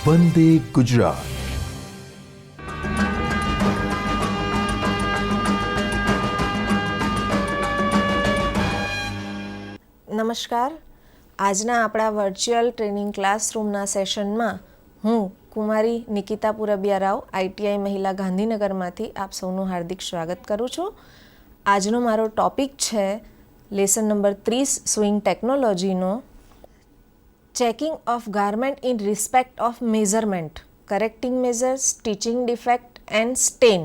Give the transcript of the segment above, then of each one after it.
વંદે ગુજરાત. નમસ્કાર. આજના આપણા વર્ચ્યુઅલ ટ્રેનિંગ ક્લાસરૂમના સેશનમાં હું કુમારી નિકિતા પુરબિયા રાવ ITI મહિલા ગાંધીનગરમાંથી આપ સૌનું હાર્દિક સ્વાગત કરું છું. આજનો મારો ટોપિક છે લેસન નંબર 30 સ્વિંગ ટેકનોલોજીનો checking of garment in respect of measurement, correcting measures, stitching defect and stain.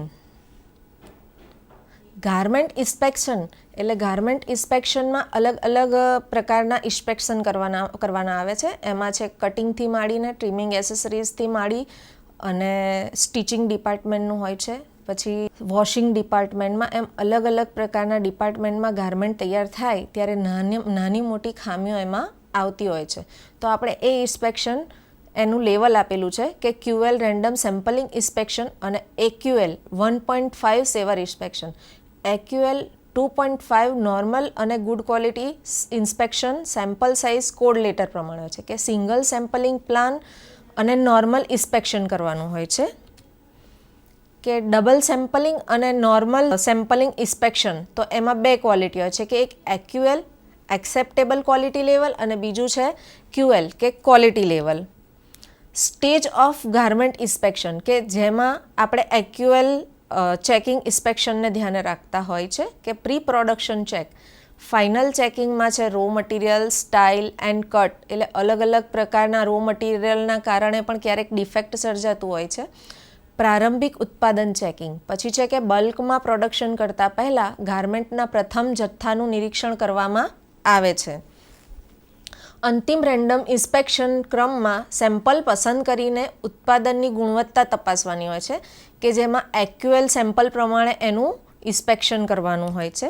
Garment inspection એટલે ગાર્મેન્ટ ઇન્સ્પેક્શનમાં અલગ અલગ પ્રકારના ઇન્સ્પેક્શન કરવાના આવે છે. એમાં છે કટિંગથી માંડીને ટ્રીમિંગ એસેસરીઝથી માંડી અને સ્ટિચિંગ ડિપાર્ટમેન્ટનું હોય છે. પછી વોશિંગ ડિપાર્ટમેન્ટમાં, એમ અલગ અલગ પ્રકારના ડિપાર્ટમેન્ટમાં ગાર્મેન્ટ તૈયાર થાય ત્યારે નાની મોટી ખામીઓ એમાં આવતી હોય છે. તો આપણે એ ઇન્સ્પેક્શન એનું લેવલ આપેલું છે કે QL રેન્ડમ સેમ્પલિંગ ઇન્સ્પેક્શન અને AQL 1.5 સેવર ઇન્સ્પેક્શન. AQL 2.5 નોર્મલ અને good quality inspection sample size code letter પ્રમાણે છે કે સિંગલ સેમ્પલિંગ પ્લાન અને નોર્મલ ઇન્સ્પેક્શન કરવાનું હોય છે. કે ડબલ સેમ્પલિંગ અને નોર્મલ સેમ્પલિંગ ઇન્સ્પેક્શન તો એમાં બે ક્વોલિટી હોય છે કે એક AQL એક્સેપ્ટેબલ ક્વોલિટી લેવલ અને બીજું છે QL કે quality level. Stage of garment inspection કે જેમાં આપણે AQL ચેકિંગ ઇન્સ્પેક્શનને ધ્યાને રાખતા હોય છે કે પ્રી પ્રોડક્શન ચેક. ફાઇનલ ચેકિંગમાં છે raw material, style and cut, એટલે અલગ અલગ પ્રકારના રો મટીરિયલના કારણે પણ ક્યારેક ડિફેક્ટ સર્જાતું હોય છે. પ્રારંભિક ઉત્પાદન ચેકિંગ પછી છે કે બલ્કમાં પ્રોડક્શન કરતાં પહેલાં ગાર્મેન્ટના પ્રથમ જથ્થાનું નિરીક્ષણ કરવામાં આવે છે. અંતિમ રેન્ડમ ઇન્સ્પેક્શન ક્રમમાં સેમ્પલ પસંદ કરીને ઉત્પાદનની ગુણવત્તા તપાસવાની હોય છે કે જેમાં AQL સેમ્પલ પ્રમાણે એનું ઇન્સ્પેક્શન કરવાનું હોય છે.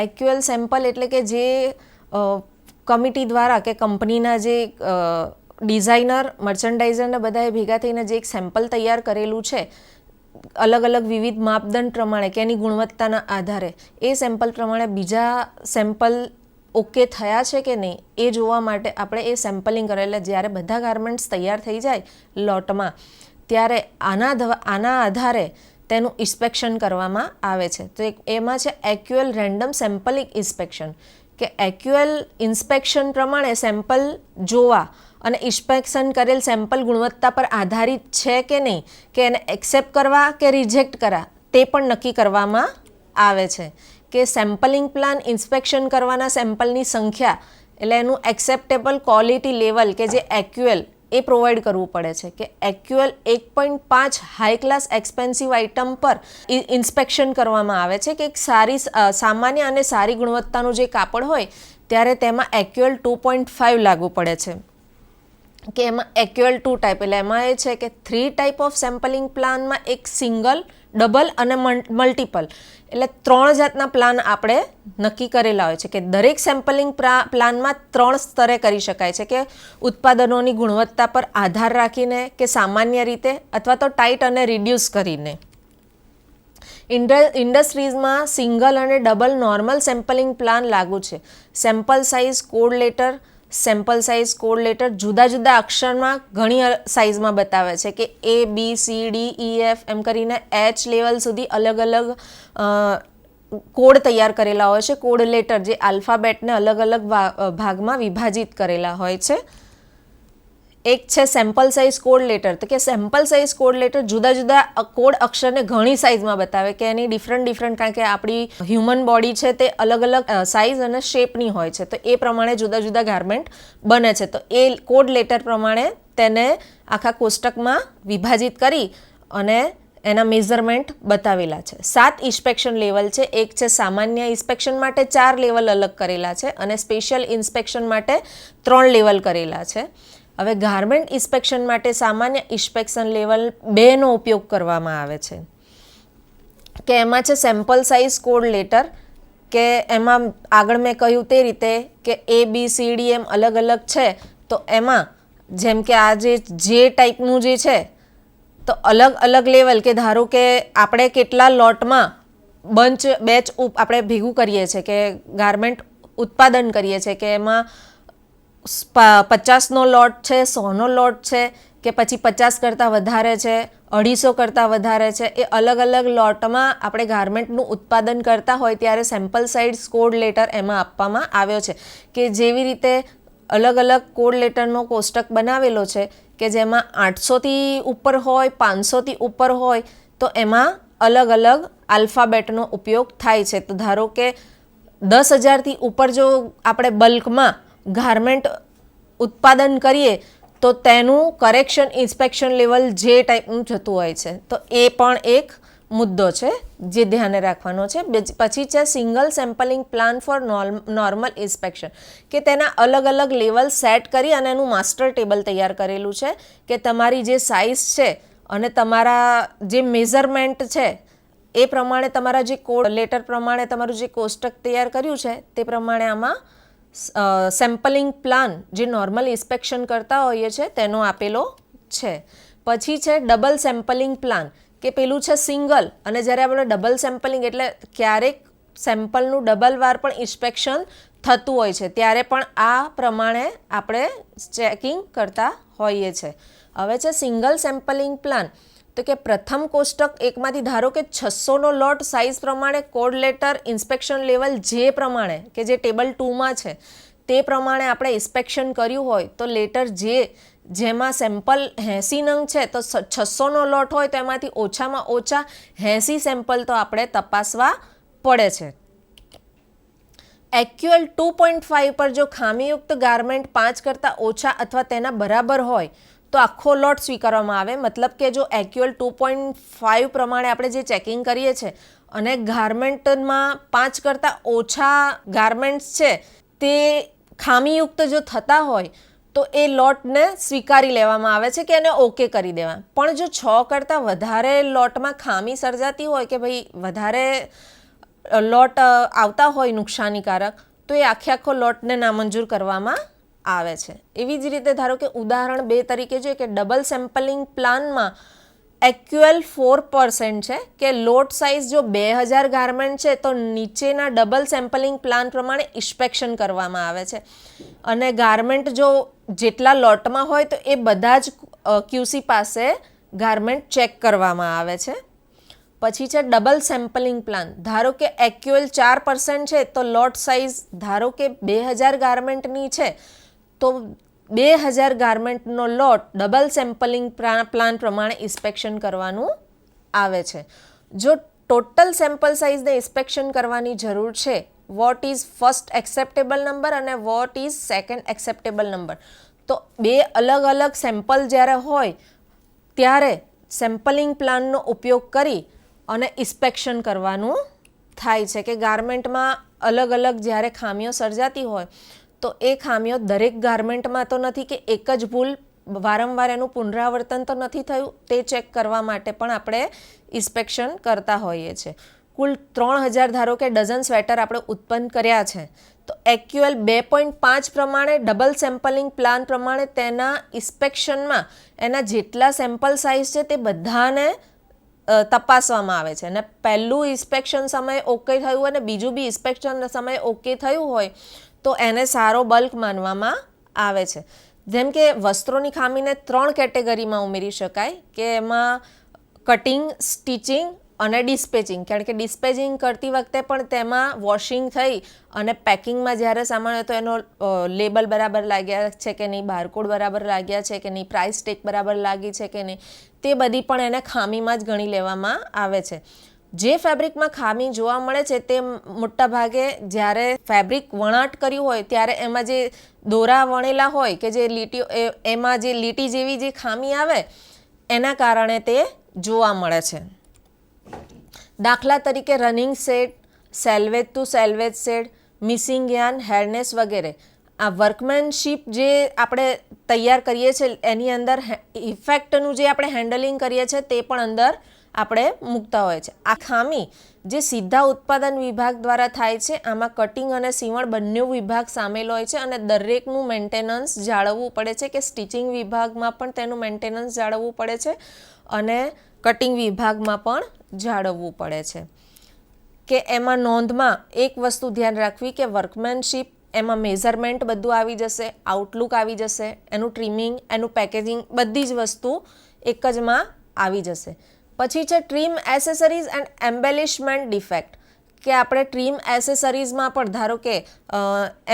AQL સેમ્પલ એટલે કે જે કમિટી દ્વારા કે કંપનીના જે ડિઝાઇનર, મર્ચન્ડાઇઝરને બધાએ ભેગા થઈને જે એક સેમ્પલ તૈયાર કરેલું છે અલગ અલગ વિવિધ માપદંડ પ્રમાણે કે એની ગુણવત્તાના આધારે એ સેમ્પલ પ્રમાણે બીજા સેમ્પલ ઓકે થયા છે કે નહીં એ જોવા માટે આપણે એ સેમ્પલિંગ કરેલા જ્યારે બધા ગાર્મેન્ટ્સ તૈયાર થઈ જાય લોટમાં ત્યારે આના આધારે તેનું ઇન્સ્પેક્શન કરવામાં આવે છે. તો એમાં છે AQL રેન્ડમ સેમ્પલિંગ ઇન્સ્પેક્શન કે AQL ઇન્સ્પેક્શન પ્રમાણે સેમ્પલ જોવા અને ઇન્સ્પેક્શન કરેલ સેમ્પલ ગુણવત્તા પર આધારિત છે કે નહીં કે એને એક્સેપ્ટ કરવા કે રિજેક્ટ કરવા તે પણ નક્કી કરવામાં આવે છે. કે સેમ્પલિંગ પ્લાન ઇન્સ્પેક્શન કરવાના સેમ્પલની સંખ્યા એટલે એનું એક્સેપ્ટેબલ ક્વોલિટી લેવલ કે જે AQL એ પ્રોવાઈડ કરવું પડે છે કે AQL 1.5 high class expensive item પર ઇન્સ્પેક્શન કરવામાં આવે છે કે એક સારી સામાન્ય અને સારી ગુણવત્તાનું જે કાપડ હોય ત્યારે તેમાં AQL 2.5 લાગુ પડે છે. કે એમાં AQL 2 ટાઈપ એટલે એમાં એ છે કે 3 ટાઈપ ઓફ સેમ્પલિંગ પ્લાનમાં એક સિંગલ, ડબલ અને મલ્ટિપલ એટલે 3 જાતના પ્લાન આપણે નક્કી કરેલા હોય છે કે દરેક સેમ્પલિંગ પ્લાનમાં 3 સ્તરે કરી શકાય છે કે ઉત્પાદનોની ગુણવત્તા પર આધાર રાખીને કે સામાન્ય રીતે અથવા તો ટાઈટ અને રિડ્યુસ કરીને. ઇન્ડસ્ટ્રીઝમાં સિંગલ અને ડબલ નોર્મલ સેમ્પલિંગ પ્લાન લાગુ છે. Sample size code letter, sample size code letter જુદા જુદા અક્ષરમાં ઘણી સાઇઝમાં બતાવે છે કે ABCDEF એમ કરીને H લેવલ સુધી અલગ અલગ કોડ તૈયાર કરેલા હોય છે. કોડ લેટર જે આલ્ફાબેટને અલગ અલગ ભાગમાં વિભાજિત કરેલા હોય છે. એક છે સેમ્પલ સાઇઝ કોડ લેટર તો કે સેમ્પલ સાઇઝ કોડ લેટર જુદા જુદા કોડ અક્ષરને ઘણી સાઇઝમાં બતાવે કે એની ડિફરન્ટ કારણ કે આપણી હ્યુમન બોડી છે તે અલગ અલગ સાઇઝ અને શેપની હોય છે તો એ પ્રમાણે જુદા જુદા ગાર્મેન્ટ બને છે. તો એ કોડ લેટર પ્રમાણે તેને આખા કોષ્ટકમાં વિભાજિત કરી અને એના મેઝરમેન્ટ બતાવેલા છે. 7 ઇન્સ્પેક્શન લેવલ છે. એક છે સામાન્ય ઇન્સ્પેક્શન માટે 4 લેવલ અલગ કરેલા છે અને સ્પેશિયલ ઇન્સ્પેક્શન માટે 3 લેવલ કરેલા છે. હવે ગાર્મેન્ટ ઇન્સ્પેક્શન માટે સામાન્ય ઇન્સ્પેક્શન લેવલ 2 નો ઉપયોગ કરવામાં આવે છે કે એમાં છે સેમ્પલ સાઇઝ કોડ લેટર કે એમાં આગળ મેં કહ્યું તે રીતે કે ABCD એમ અલગ અલગ છે. તો એમાં જેમ કે આ જે ટાઈપનું જે છે તો અલગ અલગ લેવલ કે ધારો કે આપણે કેટલા લોટમાં બેચ આપણે ભેગું કરીએ છીએ કે ગાર્મેન્ટ ઉત્પાદન કરીએ છીએ કે એમાં 50નો લોટ છે, 100નો લોટ છે કે પછી 50 કરતાં વધારે છે, 250 કરતાં વધારે છે, એ અલગ અલગ લોટમાં આપણે ગાર્મેન્ટનું ઉત્પાદન કરતા હોય ત્યારે સેમ્પલ સાઇઝ કોડ લેટર એમાં આપવામાં આવ્યો છે કે જેવી રીતે અલગ અલગ કોડ લેટરનો કોષ્ટક બનાવેલો છે કે જેમાં 800થી ઉપર હોય, 500થી ઉપર હોય, તો એમાં અલગ અલગ આલ્ફાબેટનો ઉપયોગ થાય છે. તો ધારો કે 10,000થી ઉપર જો આપણે બલ્કમાં ગાર્મેન્ટ ઉત્પાદન કરીએ તો તેનું કરેક્શન ઇન્સ્પેક્શન લેવલ જે ટાઈપનું જતું હોય છે, તો એ પણ એક મુદ્દો છે જે ધ્યાને રાખવાનો છે. પછી છે single sampling plan four normal inspection, કે તેના અલગ અલગ લેવલ સેટ કરી અને એનું માસ્ટર ટેબલ તૈયાર કરેલું છે કે તમારી જે સાઇઝ છે અને તમારા જે મેઝરમેન્ટ છે એ પ્રમાણે તમારા જે કોડ લેટર પ્રમાણે તમારું જે કોષ્ટક તૈયાર કર્યું છે તે પ્રમાણે આમાં સેમ્પલિંગ પ્લાન જે નોર્મલ ઇન્સ્પેક્શન કરતા હોઈએ છે તેનો આપેલો છે. પછી છે ડબલ સેમ્પલિંગ પ્લાન, કે પેલું છે સિંગલ, અને જ્યારે આપણે ડબલ સેમ્પલિંગ એટલે ક્યારેક સેમ્પલનું ડબલ વાર પણ ઇન્સ્પેક્શન થતું હોય છે ત્યારે પણ આ પ્રમાણે આપણે ચેકિંગ કરતા હોઈએ છીએ. હવે છે સિંગલ સેમ્પલિંગ પ્લાન, તો કે પ્રથમ કોષ્ટક એકમાંથી ધારો કે 600નો લોટ સાઇઝ પ્રમાણે કોડ લેટર ઇન્સ્પેક્શન લેવલ જે પ્રમાણે કે જે ટેબલ 2માં છે તે પ્રમાણે આપણે ઇન્સ્પેક્શન કર્યું હોય તો લેટર જેમાં સેમ્પલ 80 નંગ છે તો 600નો લોટ હોય તો એમાંથી ઓછામાં ઓછા 80 સેમ્પલ તો આપણે તપાસવા પડે છે. એક્યુએલ 2.5 પર જો ખામીયુક્ત ગાર્મેન્ટ 5 કરતાં ઓછા અથવા તેના બરાબર હોય તો આખો લોટ સ્વીકારવામાં આવે. મતલબ કે જો એક્યુએલ 2.5 પ્રમાણે આપણે જે ચેકિંગ કરીએ છીએ અને ગાર્મેન્ટમાં 5 કરતાં ઓછા ગાર્મેન્ટ્સ છે તે ખામીયુક્ત જો થતા હોય તો એ લોટને સ્વીકારી લેવામાં આવે છે કે એને ઓકે કરી દેવા. પણ જો 6 કરતાં વધારે લોટમાં ખામી સર્જાતી હોય કે ભાઈ વધારે લોટ આવતા હોય નુકસાનીકારક, તો એ આખો લોટને નામંજૂર કરવામાં આવે છે. એવી જ રીતે ધારો કે ઉદાહરણ 2 તરીકે જોઈએ કે ડબલ સેમ્પલિંગ પ્લાનમાં એક્યુએલ 4% છે કે લોટ સાઇઝ જો 2000 ગાર્મેન્ટ છે તો નીચેના ડબલ સેમ્પલિંગ પ્લાન પ્રમાણે ઇન્સ્પેક્શન કરવામાં આવે છે, અને ગાર્મેન્ટ જો જેટલા લોટમાં હોય તો એ બધા જ ક્યુસી પાસે ગાર્મેન્ટ ચેક કરવામાં આવે છે. પછી છે ડબલ સેમ્પલિંગ પ્લાન, ધારો કે એક્યુએલ 4% છે તો લોટ સાઇઝ ધારો કે 2000 ગાર્મેન્ટની છે તો 2000 ગાર્મેન્ટનો લોટ ડબલ સેમ્પલિંગ પ્લાન પ્રમાણે ઇન્સ્પેક્શન કરવાનું આવે છે. જો ટોટલ સેમ્પલ સાઇઝને ઇન્સ્પેક્શન કરવાની જરૂર છે, what is first acceptable number અને what is second acceptable number, તો બે અલગ અલગ સેમ્પલ જ્યારે હોય ત્યારે સેમ્પલિંગ પ્લાનનો ઉપયોગ કરી અને ઇન્સ્પેક્શન કરવાનું થાય છે કે ગાર્મેન્ટમાં અલગ અલગ જ્યારે ખામીઓ સર્જાતી હોય તો એ ખામીઓ દરેક ગાર્મેન્ટમાં તો નથી કે એક જ ભૂલ વારંવાર એનું પુનરાવર્તન તો નથી થયું, તે ચેક કરવા માટે પણ આપણે ઇન્સ્પેક્શન કરતા હોઈએ છીએ. કુલ 3000 ધારો કે ડઝન સ્વેટર આપણે ઉત્પન્ન કર્યા છે તો એક્યુએલ 2.5 પ્રમાણે ડબલ સેમ્પલિંગ પ્લાન પ્રમાણે તેના ઇન્સ્પેક્શનમાં એના જેટલા સેમ્પલ સાઇઝ છે તે બધાને તપાસવામાં આવે છે, અને પહેલું ઇન્સ્પેક્શન સમયે ઓકે થયું અને બીજું બી ઇન્સ્પેક્શન સમયે ઓકે થયું હોય તો એને સારો બલ્ક માનવામાં આવે છે. જેમ કે વસ્ત્રોની ખામીને 3 કેટેગરીમાં ઉમેરી શકાય કે એમાં કટિંગ, સ્ટિચિંગ અને ડિસ્પેચિંગ. કારણ કે ડિસ્પેચિંગ કરતી વખતે પણ તેમાં વોશિંગ થઈ અને પેકિંગમાં જ્યારે સામાન હોય તો એનો લેબલ બરાબર લાગ્યા છે કે નહીં, બારકોડ બરાબર લાગ્યા છે કે નહીં, પ્રાઇસ ટેગ બરાબર લાગી છે કે નહીં, તે બધી પણ એને ખામીમાં જ ગણી લેવામાં આવે છે. જે ફેબ્રિકમાં ખામી જોવા મળે છે તે મોટાભાગે જ્યારે ફેબ્રિક વણાટ કર્યું હોય ત્યારે એમાં જે દોરા વણેલા હોય કે જે લીટીઓ એમાં જે લીટી જેવી જે ખામી આવે એના કારણે તે જોવા મળે છે. દાખલા તરીકે running set, selvage to selvage set, missing yarn, harness વગેરે. આ વર્કમેનશીપ જે આપણે તૈયાર કરીએ છીએ એની અંદર ઇફેક્ટનું જે આપણે હેન્ડલિંગ કરીએ છીએ તે પણ અંદર આપણે મૂકતા હોય છે. આ ખામી જે સીધા ઉત્પાદન વિભાગ દ્વારા થાય છે આમાં કટિંગ અને સીવણ બંને વિભાગ સામેલ હોય છે અને દરેકનું મેન્ટેનન્સ જાળવવું પડે છે કે સ્ટિચિંગ વિભાગમાં પણ તેનું મેન્ટેનન્સ જાળવવું પડે છે અને કટિંગ વિભાગમાં પણ જાળવવું પડે છે. કે એમાં નોંધમાં એક વસ્તુ ધ્યાન રાખવી કે વર્કમેનશીપ એમાં મેઝરમેન્ટ બધું આવી જશે, આઉટલુક આવી જશે, એનું ટ્રીમિંગ, એનું પેકેજિંગ, બધી જ વસ્તુ એક જ માં આવી જશે. પછી છે ટ્રીમ એસેસરીઝ એન્ડ એમ્બેલિશમેન્ટ ડિફેક્ટ, કે આપણે ટ્રીમ એસેસરીઝમાં પણ ધારો કે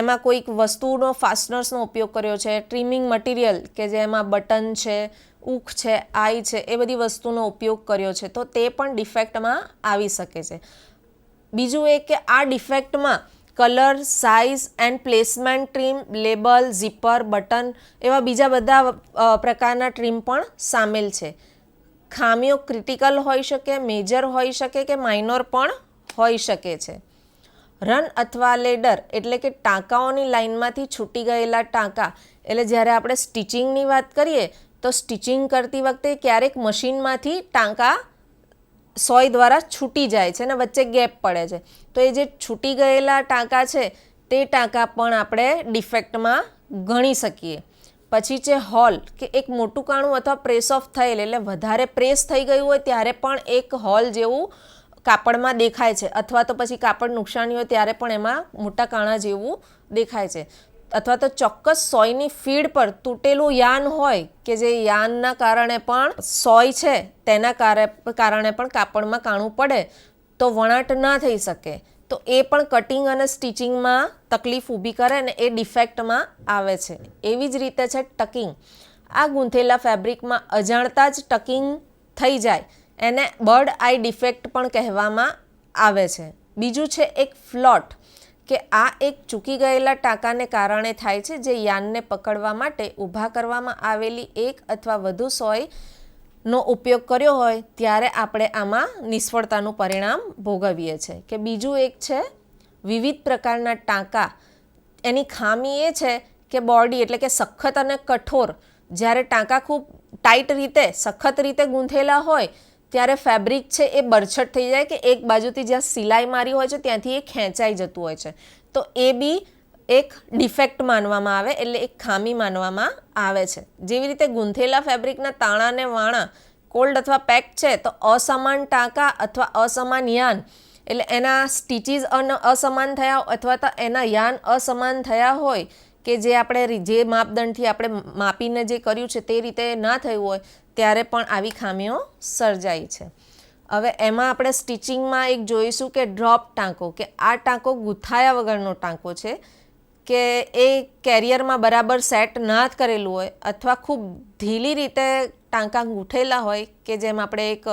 એમાં કોઈક વસ્તુનો ફાસ્ટનર્સનો ઉપયોગ કર્યો છે, ટ્રીમિંગ મટીરિયલ કે જેમાં બટન છે, ઉખ છે, આઈ છે, એ બધી વસ્તુનો ઉપયોગ કર્યો છે, તો તે પણ ડિફેક્ટમાં આવી શકે છે. બીજું એ કે આ ડિફેક્ટમાં colour, size and placement trim, label, zipper, button એવા બીજા બધા પ્રકારના ટ્રીમ પણ સામેલ છે. ખામીઓ ક્રિટિકલ હોઈ શકે, મેજર હોઈ શકે કે માઇનોર પણ હોઈ શકે છે. રન અથવા લેડર એટલે કે ટાંકાઓની લાઇનમાંથી છૂટી ગયેલા ટાંકા, એટલે જ્યારે આપણે સ્ટિચિંગની વાત કરીએ તો સ્ટિચિંગ કરતી વખતે ક્યારેક મશીનમાંથી ટાંકા સોય દ્વારા છૂટી જાય છે અને વચ્ચે ગેપ પડે છે, તો એ જે છૂટી ગયેલા ટાંકા છે તે ટાંકા પણ આપણે ડિફેક્ટમાં ગણી શકીએ. પછી છે હોલ, કે એક મોટું કાણું અથવા પ્રેસ ઓફ થયેલ, એટલે વધારે પ્રેસ થઈ ગયું હોય ત્યારે પણ એક હોલ જેવું કાપડમાં દેખાય છે, અથવા તો પછી કાપડ નુકસાની હોય ત્યારે પણ એમાં મોટા કાણા જેવું દેખાય છે. અથવા તો ચોક્કસ સોયની ફીડ પર તૂટેલું યાન હોય કે જે યાનના કારણે પણ સોય છે તેના કારણે પણ કાપડમાં કાણું પડે તો વણાટ ના થઈ શકે, તો એ પણ કટિંગ અને સ્ટિચિંગમાં તકલીફ ઊભી કરે ને એ ડિફેક્ટમાં આવે છે. એવી જ રીતે છે ટકિંગ. આ ગૂંથેલા ફેબ્રિકમાં અજાણતા જ ટકિંગ થઈ જાય, એને બર્ડ આઈ ડિફેક્ટ પણ કહેવામાં આવે છે. બીજું છે એક ફ્લોટ, કે આ એક ચૂકી ગયેલા ટાંકાને કારણે થાય છે જે યાનને પકડવા માટે ઊભા કરવામાં આવેલી એક અથવા વધુ સોયનો ઉપયોગ કર્યો હોય ત્યારે આપણે આમાં નિષ્ફળતાનું પરિણામ ભોગવીએ છીએ. કે બીજું એક છે વિવિધ પ્રકારના ટાંકા. એની ખામી એ છે કે બોડી એટલે કે સખત અને કઠોર, જ્યારે ટાંકા ખૂબ ટાઈટ રીતે સખત રીતે ગૂંથેલા હોય ત્યારે ફેબ્રિક છે એ બરછટ થઈ જાય, કે એક બાજુથી જ્યાં સિલાઈ મારી હોય છે ત્યાંથી એ ખેંચાઈ જતું હોય છે, તો એ બી એક ડિફેક્ટ માનવામાં આવે, એટલે એક ખામી માનવામાં આવે છે. જેવી રીતે ગૂંથેલા ફેબ્રિકના તાણા અને વાણા કોલ્ડ અથવા પેક છે તો અસમાન ટાંકા અથવા અસમાન યાન, એટલે એના સ્ટીચીસ અસમાન થયા અથવા તો એના યાન અસમાન થયા હોય, કે જે આપણે જે માપદંડથી આપણે માપીને જે કર્યું છે તે રીતે ના થયું હોય ત્યારે પણ આવી ખામીઓ સર્જાય છે. હવે એમાં આપણે સ્ટિચિંગમાં એક જોઈશું કે ડ્રોપ ટાંકો, કે આ ટાંકો ગૂંથાયા વગરનો ટાંકો છે, કે એ કેરિયરમાં બરાબર સેટ ના કરેલું હોય અથવા ખૂબ ઢીલી રીતે ટાંકા ગૂંથેલા હોય, કે જેમ આપણે એક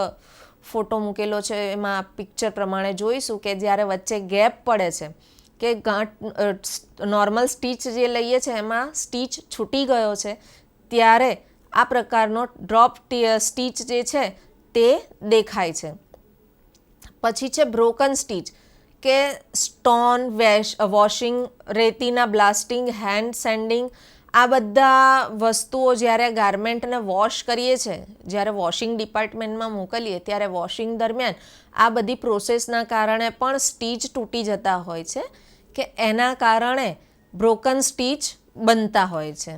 ફોટો મૂકેલો છે એમાં પિક્ચર પ્રમાણે જોઈશું કે જ્યારે વચ્ચે ગેપ પડે છે, કે નોર્મલ સ્ટીચ જે લઈએ છીએ એમાં સ્ટીચ છૂટી ગયો છે ત્યારે આ પ્રકારનો ડ્રોપ સ્ટીચ જે છે તે દેખાય છે. પછી છે બ્રોકન સ્ટીચ, કે સ્ટોન વોશિંગ, રેતીના બ્લાસ્ટિંગ, હેન્ડ સેન્ડિંગ, આ બધા વસ્તુઓ જ્યારે ગાર્મેન્ટને વોશ કરીએ છીએ, જ્યારે વોશિંગ ડિપાર્ટમેન્ટમાં મોકલીએ ત્યારે વોશિંગ દરમિયાન આ બધી પ્રોસેસના કારણે પણ સ્ટીચ તૂટી જતા હોય છે, કે એના કારણે બ્રોકન સ્ટીચ બનતા હોય છે,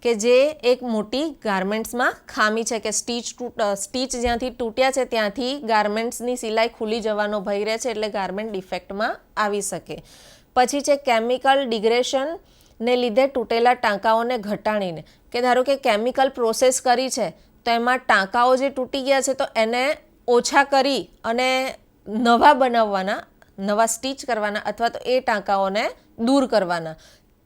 કે જે એક મોટી ગાર્મેન્ટ્સમાં ખામી છે, કે સ્ટીચ જ્યાંથી તૂટ્યા છે ત્યાંથી ગાર્મેન્ટ્સની સિલાઈ ખુલી જવાનો ભય રહે છે, એટલે ગાર્મેન્ટ ડિફેક્ટમાં આવી શકે. પછી છે કેમિકલ ડિગ્રેશનને લીધે તૂટેલા ટાંકાઓને ઘટાડીને, કે ધારો કે કેમિકલ પ્રોસેસ કરી છે તો એમાં ટાંકાઓ જે તૂટી ગયા છે તો એને ઓછા કરી અને નવા બનાવવાના, નવા સ્ટીચ કરવાના અથવા તો એ ટાંકાઓને દૂર કરવાના,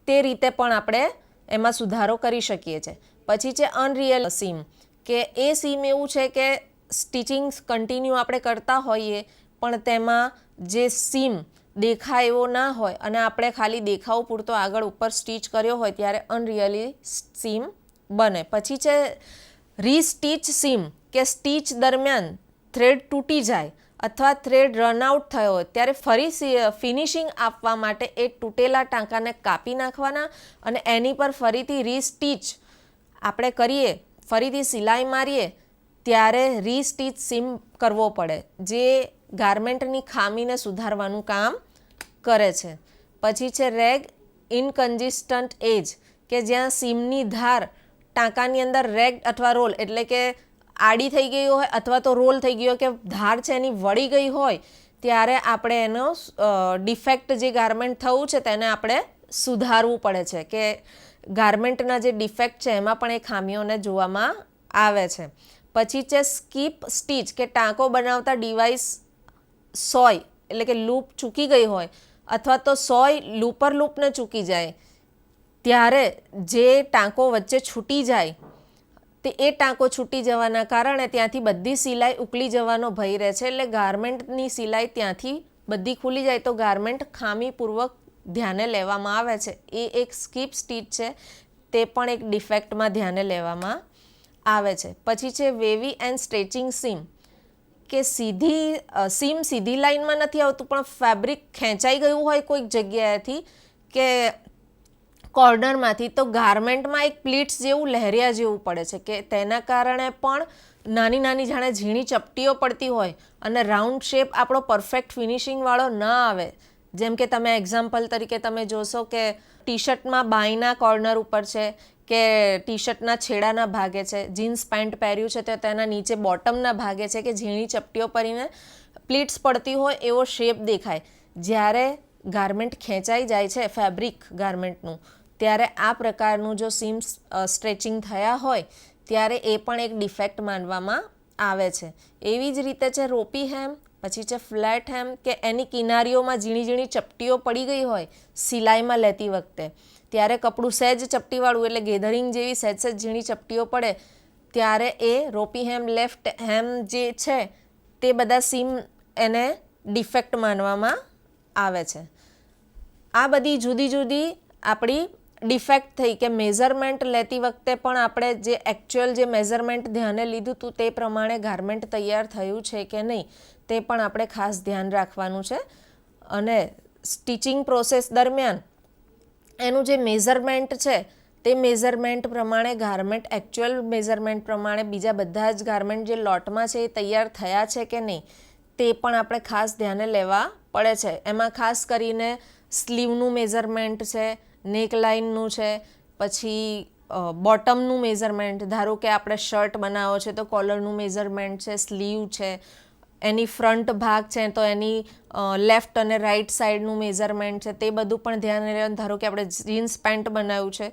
તે રીતે પણ આપણે એમાં સુધારો કરી શકીએ છીએ. પછી છે અનરિયલ સીમ, કે એ સીમ એવું છે કે સ્ટિચિંગ કન્ટિન્યુ આપણે કરતા હોઈએ પણ તેમાં જે સીમ દેખાય એવો ના હોય અને આપણે ખાલી દેખાવ પૂરતો આગળ ઉપર સ્ટીચ કર્યો હોય ત્યારે અનરિયલી સીમ બને. પછી છે રીસ્ટીચ સીમ, કે સ્ટીચ દરમિયાન થ્રેડ તૂટી જાય અથવા થ્રેડ રનઆઉટ થયો હોય ત્યારે ફરી ફિનિશિંગ આપવા માટે એ તૂટેલા ટાંકાને કાપી નાખવાના અને એની પર ફરીથી રીસ્ટીચ આપણે કરીએ, ફરીથી સિલાઈ મારીએ ત્યારે રીસ્ટીચ સીમ કરવો પડે, જે ગાર્મેન્ટની ખામીને સુધારવાનું કામ કરે છે. પછી છે રેગ ઇનકન્સિસ્ટન્ટ એજ, કે જ્યાં સીમની ધાર ટાંકાની અંદર રેગ અથવા રોલ એટલે કે આડી થઈ ગઈ હોય અથવા તો રોલ થઈ ગયો, કે ધાર છે એની વળી ગઈ હોય ત્યારે આપણે એનો ડિફેક્ટ જે ગાર્મેન્ટ થયું છે તેને આપણે સુધારવું પડે છે કે ગાર્મેન્ટના જે ડિફેક્ટ છે એમાં પણ એ ખામીઓને જોવામાં આવે છે. પછી છે સ્કીપ સ્ટીચ કે ટાંકો બનાવતા ડિવાઇસ સોય એટલે કે લૂપ ચૂકી ગઈ હોય અથવા તો સોય લૂપને ચૂકી જાય ત્યારે જે ટાંકો વચ્ચે છૂટી જાય તે એ ટાંકો છૂટી જવાના કારણે ત્યાંથી બધી સિલાઈ ઉકલી જવાનો ભય રહે છે. એટલે ગાર્મેન્ટની સિલાઈ ત્યાંથી બધી ખુલી જાય તો ગાર્મેન્ટ ખામીપૂર્વક ધ્યાને લેવામાં આવે છે. એ એક સ્કીપ સ્ટીચ છે, તે પણ એક ડિફેક્ટમાં ધ્યાને લેવામાં આવે છે. પછી છે વેવી એન્ડ સ્ટ્રેચિંગ સીમ કે સીધી લાઈનમાં નથી આવતું પણ ફેબ્રિક ખેંચાઈ ગયું હોય કોઈક જગ્યાએથી કે કોર્નરમાંથી તો ગાર્મેન્ટમાં એક પ્લીટ્સ જેવું લહેરિયા જેવું પડે છે કે તેના કારણે પણ નાની નાની જાણે ઝીણી ચપટીઓ પડતી હોય અને રાઉન્ડ શેપ આપણો પરફેક્ટ ફિનિશિંગવાળો ન આવે. જેમ કે તમે એક્ઝામ્પલ તરીકે તમે જોશો કે ટી શર્ટમાં બાયના કોર્નર ઉપર છે કે ટી શર્ટના છેડાના ભાગે છે, જીન્સ પેન્ટ પહેર્યું છે તો તેના નીચે બોટમના ભાગે છે કે ઝીણી ચપટીઓ પડીને પ્લીટ્સ પડતી હોય એવો શેપ દેખાય. જ્યારે ગાર્મેન્ટ ખેંચાઈ જાય છે ફેબ્રિક ગાર્મેન્ટનું ત્યારે આ પ્રકારનું જો સીમ સ્ટ્રેચિંગ થયા હોય ત્યારે એ પણ એક ડિફેક્ટ માનવામાં આવે છે. એવી જ રીતે છે રોપી હેમ, પછી છે ફ્લેટ હેમ કે એની કિનારીઓમાં ઝીણી ઝીણી ચપટીઓ પડી ગઈ હોય સિલાઈમાં લેતી વખતે ત્યારે કપડું સહેજ ચપટીવાળું એટલે ગેધરિંગ જેવી સહેજ ઝીણી ચપટીઓ પડે ત્યારે એ રોપી હેમ, લેફ્ટ હેમ જે છે તે બધા સીમ એને ડિફેક્ટ માનવામાં આવે છે. આ બધી જુદી જુદી આપણી ડિફેક્ટ થઈ કે મેઝરમેન્ટ લેતી વખતે પણ આપણે જે એકચ્યુઅલ જે મેઝરમેન્ટ ધ્યાને લીધું હતું તે પ્રમાણે ગાર્મેન્ટ તૈયાર થયું છે કે નહીં તે પણ આપણે ખાસ ધ્યાન રાખવાનું છે. અને સ્ટિચિંગ પ્રોસેસ દરમિયાન એનું જે મેઝરમેન્ટ છે તે મેઝરમેન્ટ પ્રમાણે ગાર્મેન્ટ એકચ્યુઅલ મેઝરમેન્ટ પ્રમાણે બીજા બધા જ ગાર્મેન્ટ જે લોટમાં છે એ તૈયાર થયા છે કે નહીં તે પણ આપણે ખાસ ધ્યાને લેવા પડે છે. એમાં ખાસ કરીને સ્લીવનું મેઝરમેન્ટ છે, નેક લાઇનનું છે, પછી બોટમનું મેઝરમેન્ટ, ધારો કે આપણે શર્ટ બનાવો છે તો કોલરનું મેઝરમેન્ટ છે, સ્લીવ છે, એની ફ્રન્ટ ભાગ છે તો એની લેફ્ટ અને રાઈટ સાઈડનું મેઝરમેન્ટ છે તે બધું પણ ધ્યાન લેવાનું. ધારો કે આપણે જીન્સ પેન્ટ બનાવ્યું છે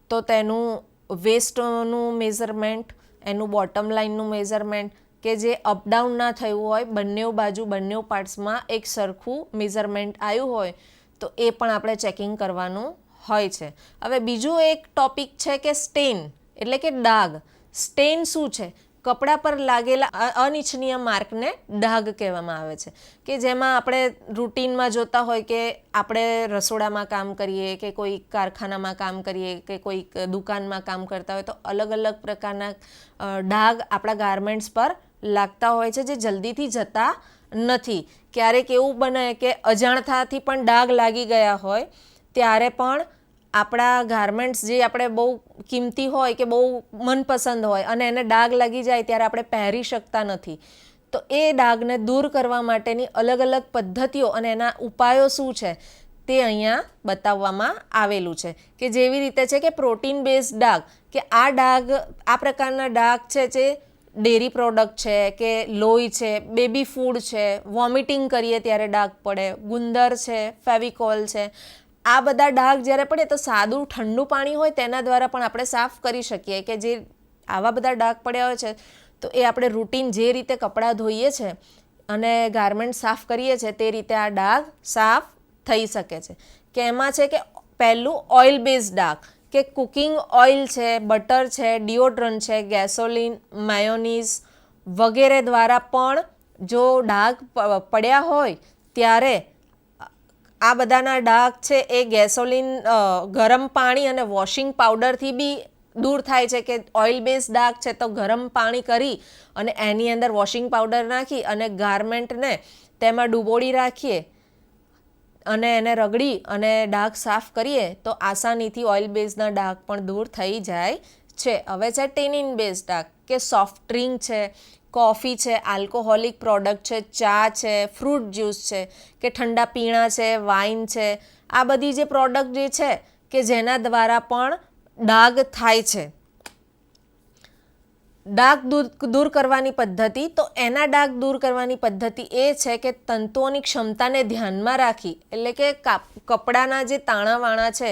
તો તેનું વેસ્ટનું મેઝરમેન્ટ, એનું બોટમ લાઇનનું મેઝરમેન્ટ કે જે અપડાઉન ના થયું હોય, બંને બાજુ બંને પાર્ટ્સમાં એક સરખું મેઝરમેન્ટ આવ્યું હોય તો એ પણ આપણે ચેકિંગ કરવાનું હોય છે. હવે બીજું એક ટોપિક છે કે સ્ટેન એટલે કે ડાઘ. સ્ટેન શું છે? કપડા પર લાગેલા અનિચ્છનીય માર્કને ડાઘ કહેવામાં આવે છે કે જેમાં આપણે રૂટીનમાં જોતા હોય કે આપણે રસોડામાં કામ કરીએ કે કોઈ કારખાનામાં કામ કરીએ કે કોઈ દુકાનમાં કામ કરતા હોય તો અલગ અલગ પ્રકારના ડાઘ આપણા ગાર્મેન્ટ્સ પર લાગતા હોય છે જે જલ્દીથી જતા નથી. ક્યારેક એવું બને કે અજાણતાથી પણ ડાઘ લાગી ગયા હોય ત્યારે પણ આપણા ગાર્મેન્ટ્સ જે આપણે બહુ કિંમતી હોય કે બહુ મનપસંદ હોય અને એને ડાઘ લાગી જાય ત્યારે આપણે પહેરી શકતા નથી. તો એ ડાઘને દૂર કરવા માટેની અલગ અલગ પદ્ધતિઓ અને એના ઉપાયો શું છે તે અહીંયા બતાવવામાં આવેલું છે કે જેવી રીતે છે કે પ્રોટીન બેઝ ડાઘ કે આ પ્રકારના ડાઘ છે જે ડેરી પ્રોડક્ટ છે કે લોહી છે, બેબી ફૂડ છે, વોમિટિંગ કરીએ ત્યારે ડાઘ પડે, ગુંદર છે, ફેવિકોલ છે, આ બધા ડાઘ જ્યારે પડે તો સાદું ઠંડુ પાણી હોય તેના દ્વારા પણ આપણે સાફ કરી શકીએ કે જે આવા બધા ડાઘ પડ્યા હોય છે તો એ આપણે રૂટીન જે રીતે કપડાં ધોઈએ છે અને ગાર્મેન્ટ સાફ કરીએ છીએ તે રીતે આ ડાઘ સાફ થઈ શકે છે. કે એમાં છે કે પહેલું ઓઇલ બેઝ ડાઘ કે કુકિંગ ઓઇલ છે, બટર છે, ડિઓડ્રન્ટ છે, ગેસોલિન, માયોનીઝ વગેરે દ્વારા પણ જો ડાઘ પડ્યા હોય ત્યારે આ બધાના ડાઘ છે એ ગેસોલિન, ગરમ પાણી અને વોશિંગ પાવડરથી બી દૂર થાય છે. કે ઓઇલ બેઝ ડાઘ છે તો ગરમ પાણી કરી અને એની અંદર વોશિંગ પાવડર નાખી અને ગાર્મેન્ટને તેમાં ડૂબોળી રાખીએ અને એને રગડી અને ડાઘ સાફ કરીએ તો આસાનીથી ઓઇલ બેઝના ડાઘ પણ દૂર થઈ જાય છે. હવે છે ટેનિન બેઝ ડાઘ કે સોફ્ટ ડ્રિંક છે, કોફી છે, આલ્કોહોલિક પ્રોડક્ટ છે, ચા છે, ફ્રૂટ જ્યુસ છે કે ઠંડા પીણા છે, વાઇન છે, આ બધી જે પ્રોડક્ટ જે છે કે જેના દ્વારા પણ ડાઘ થાય છે. ડાઘ દૂર કરવાની પદ્ધતિ, તો એના ડાઘ દૂર કરવાની પદ્ધતિ એ છે કે તંતુઓની ક્ષમતાને ધ્યાનમાં રાખી, એટલે કે કપડાના જે તાણાવાણા છે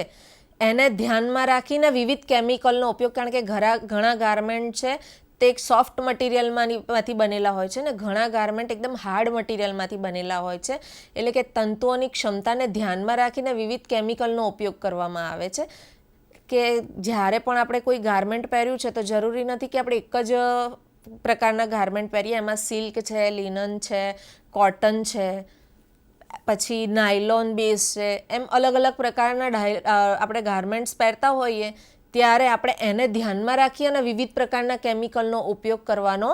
એને ધ્યાનમાં રાખીને વિવિધ કેમિકલનો ઉપયોગ, કારણ કે ઘણા ગારમેન્ટ છે તે એક સોફ્ટ મટીરિયલમાંથી બનેલા હોય છે ને ઘણા ગારમેન્ટ એકદમ હાર્ડ મટીરિયલમાંથી બનેલા હોય છે, એટલે કે તંતુઓની ક્ષમતાને ધ્યાનમાં રાખીને વિવિધ કેમિકલનો ઉપયોગ કરવામાં આવે છે. કે જ્યારે પણ આપણે કોઈ ગારમેન્ટ પહેર્યું છે તો જરૂરી નથી કે આપણે એક જ પ્રકારના ગારમેન્ટ પહેરીએ. એમાં સિલ્ક છે, લિનન છે, કોટન છે, પછી નાયલોન બેઝ છે, એમ અલગ અલગ પ્રકારના આપણે ગારમેન્ટ્સ પહેરતા હોઈએ ત્યારે આપણે એને ધ્યાનમાં રાખી અને વિવિધ પ્રકારના કેમિકલનો ઉપયોગ કરવાનો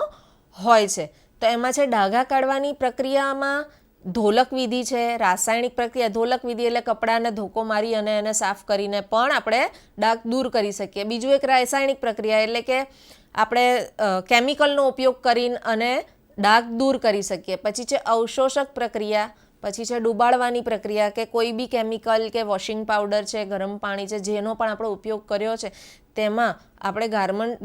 હોય છે. તો એમાં છે ડાઘા કાઢવાની પ્રક્રિયામાં ધોલક વિધિ છે, રાસાયણિક પ્રક્રિયા. ધોલક વિધિ એટલે કપડાને ધોકો મારી અને એને સાફ કરીને પણ આપણે ડાઘ દૂર કરી શકીએ. બીજું એક રાસાયણિક પ્રક્રિયા એટલે કે આપણે કેમિકલનો ઉપયોગ કરીને અને ડાઘ દૂર કરી શકીએ. પછી છે અવશોષક પ્રક્રિયા, પછી છે ડુબાડવાની પ્રક્રિયા, કે કોઈ બી કેમિકલ કે વોશિંગ પાવડર છે, ગરમ પાણી છે, જેનો પણ આપણે ઉપયોગ કર્યો છે તેમાં આપણે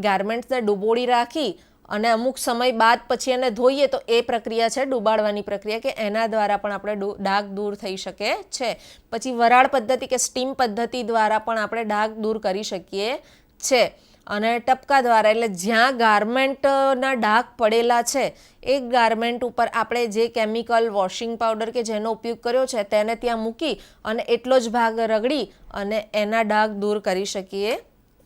ગારમેન્ટ્સને ડુબોળી રાખી અને અમુક સમય બાદ પછી એને ધોઈએ તો એ પ્રક્રિયા છે ડુબાડવાની પ્રક્રિયા, કે એના દ્વારા પણ આપણે ડાઘ દૂર થઈ શકે છે. પછી વરાળ પદ્ધતિ કે સ્ટીમ પદ્ધતિ દ્વારા પણ આપણે ડાઘ દૂર કરી શકીએ છે. અને ટપકા દ્વારા, એટલે જ્યાં ગારમેન્ટના ડાઘ પડેલા છે એ ગારમેન્ટ ઉપર આપણે જે કેમિકલ, વોશિંગ પાવડર કે જેનો ઉપયોગ કર્યો છે તેને ત્યાં મૂકી અને એટલો જ ભાગ રગડી અને એના ડાઘ દૂર કરી શકીએ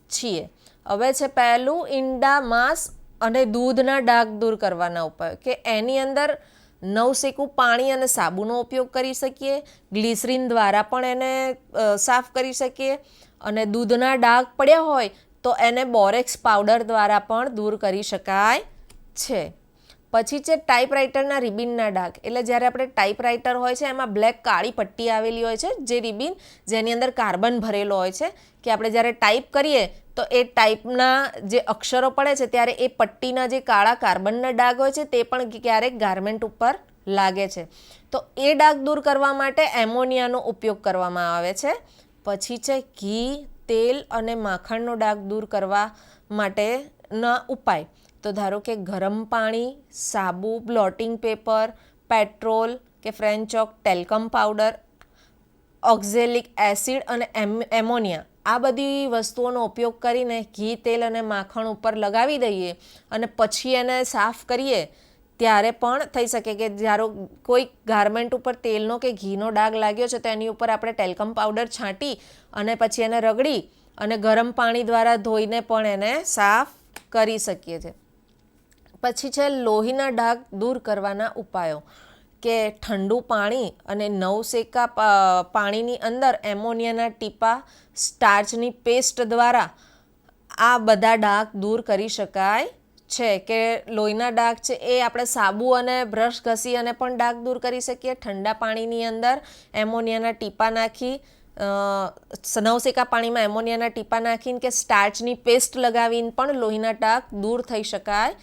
છીએ. હવે છે પહેલું ઈંડા, માંસ અને દૂધના ડાઘ દૂર કરવાના ઉપાયો, કે એની અંદર નવશેકું પાણી અને સાબુનો ઉપયોગ કરી શકીએ, ગ્લિસરીન દ્વારા પણ એને સાફ કરી શકીએ, અને દૂધના ડાઘ પડ્યા હોય તો એને બોરેક્સ પાવડર દ્વારા પણ દૂર કરી શકાય છે. પછી છે ટાઈપરાઇટરના રિબિનના ડાઘ, એટલે જ્યારે આપણે ટાઈપરાઇટર હોય છે એમાં બ્લેક કાળી પટ્ટી આવેલી હોય છે, જે રિબિન જેની અંદર કાર્બન ભરેલો હોય છે, કે આપણે જ્યારે ટાઈપ કરીએ તો એ ટાઈપના જે અક્ષરો પડે છે ત્યારે એ પટ્ટીના જે કાળા કાર્બનના ડાઘ હોય છે તે પણ ક્યારેક ગારમેન્ટ ઉપર લાગે છે. તો એ ડાઘ દૂર કરવા માટે એમોનિયાનો ઉપયોગ કરવામાં આવે છે. પછી છે ઘી, તેલ અને માખણનો ડાઘ દૂર કરવા માટેના ઉપાય, તો ધારો કે ગરમ પાણી, સાબુ, બ્લોટિંગ પેપર, પેટ્રોલ કે ફ્રેન્ચ ચોક, ટેલ્કમ પાવડર, ઓક્ઝેલિક એસિડ અને એમોનિયા, આ બધી વસ્તુઓનો ઉપયોગ કરીને ઘી, તેલ અને માખણ ઉપર લગાવી દઈએ અને પછી એને સાફ કરીએ ત્યારે પણ થઈ શકે. કે જ્યારે કોઈ ગારમેન્ટ ઉપર તેલનો કે ઘીનો ડાઘ લાગ્યો છે તો એની ઉપર આપણે ટેલ્કમ પાવડર છાંટી અને પછી એને રગડી અને ગરમ પાણી દ્વારા ધોઈને પણ એને સાફ કરી શકીએ છીએ. પછી છે લોહીના ડાઘ દૂર કરવાના ઉપાયો, કે ઠંડુ પાણી અને નવશેકા પાણીની અંદર એમોનિયાના ટીપા, સ્ટાર્ચની પેસ્ટ દ્વારા આ બધા ડાઘ દૂર કરી શકાય છે. કે લોહીના ડાઘ છે એ આપણે સાબુ અને બ્રશ ઘસી અને પણ ડાઘ દૂર કરી શકીએ. ઠંડા પાણીની અંદર એમોનિયાના ટીપા નાખી, નવશેકા પાણીમાં એમોનિયાના ટીપા નાખીને કે સ્ટાર્ચની પેસ્ટ લગાવીને પણ લોહીના ડાઘ દૂર થઈ શકાય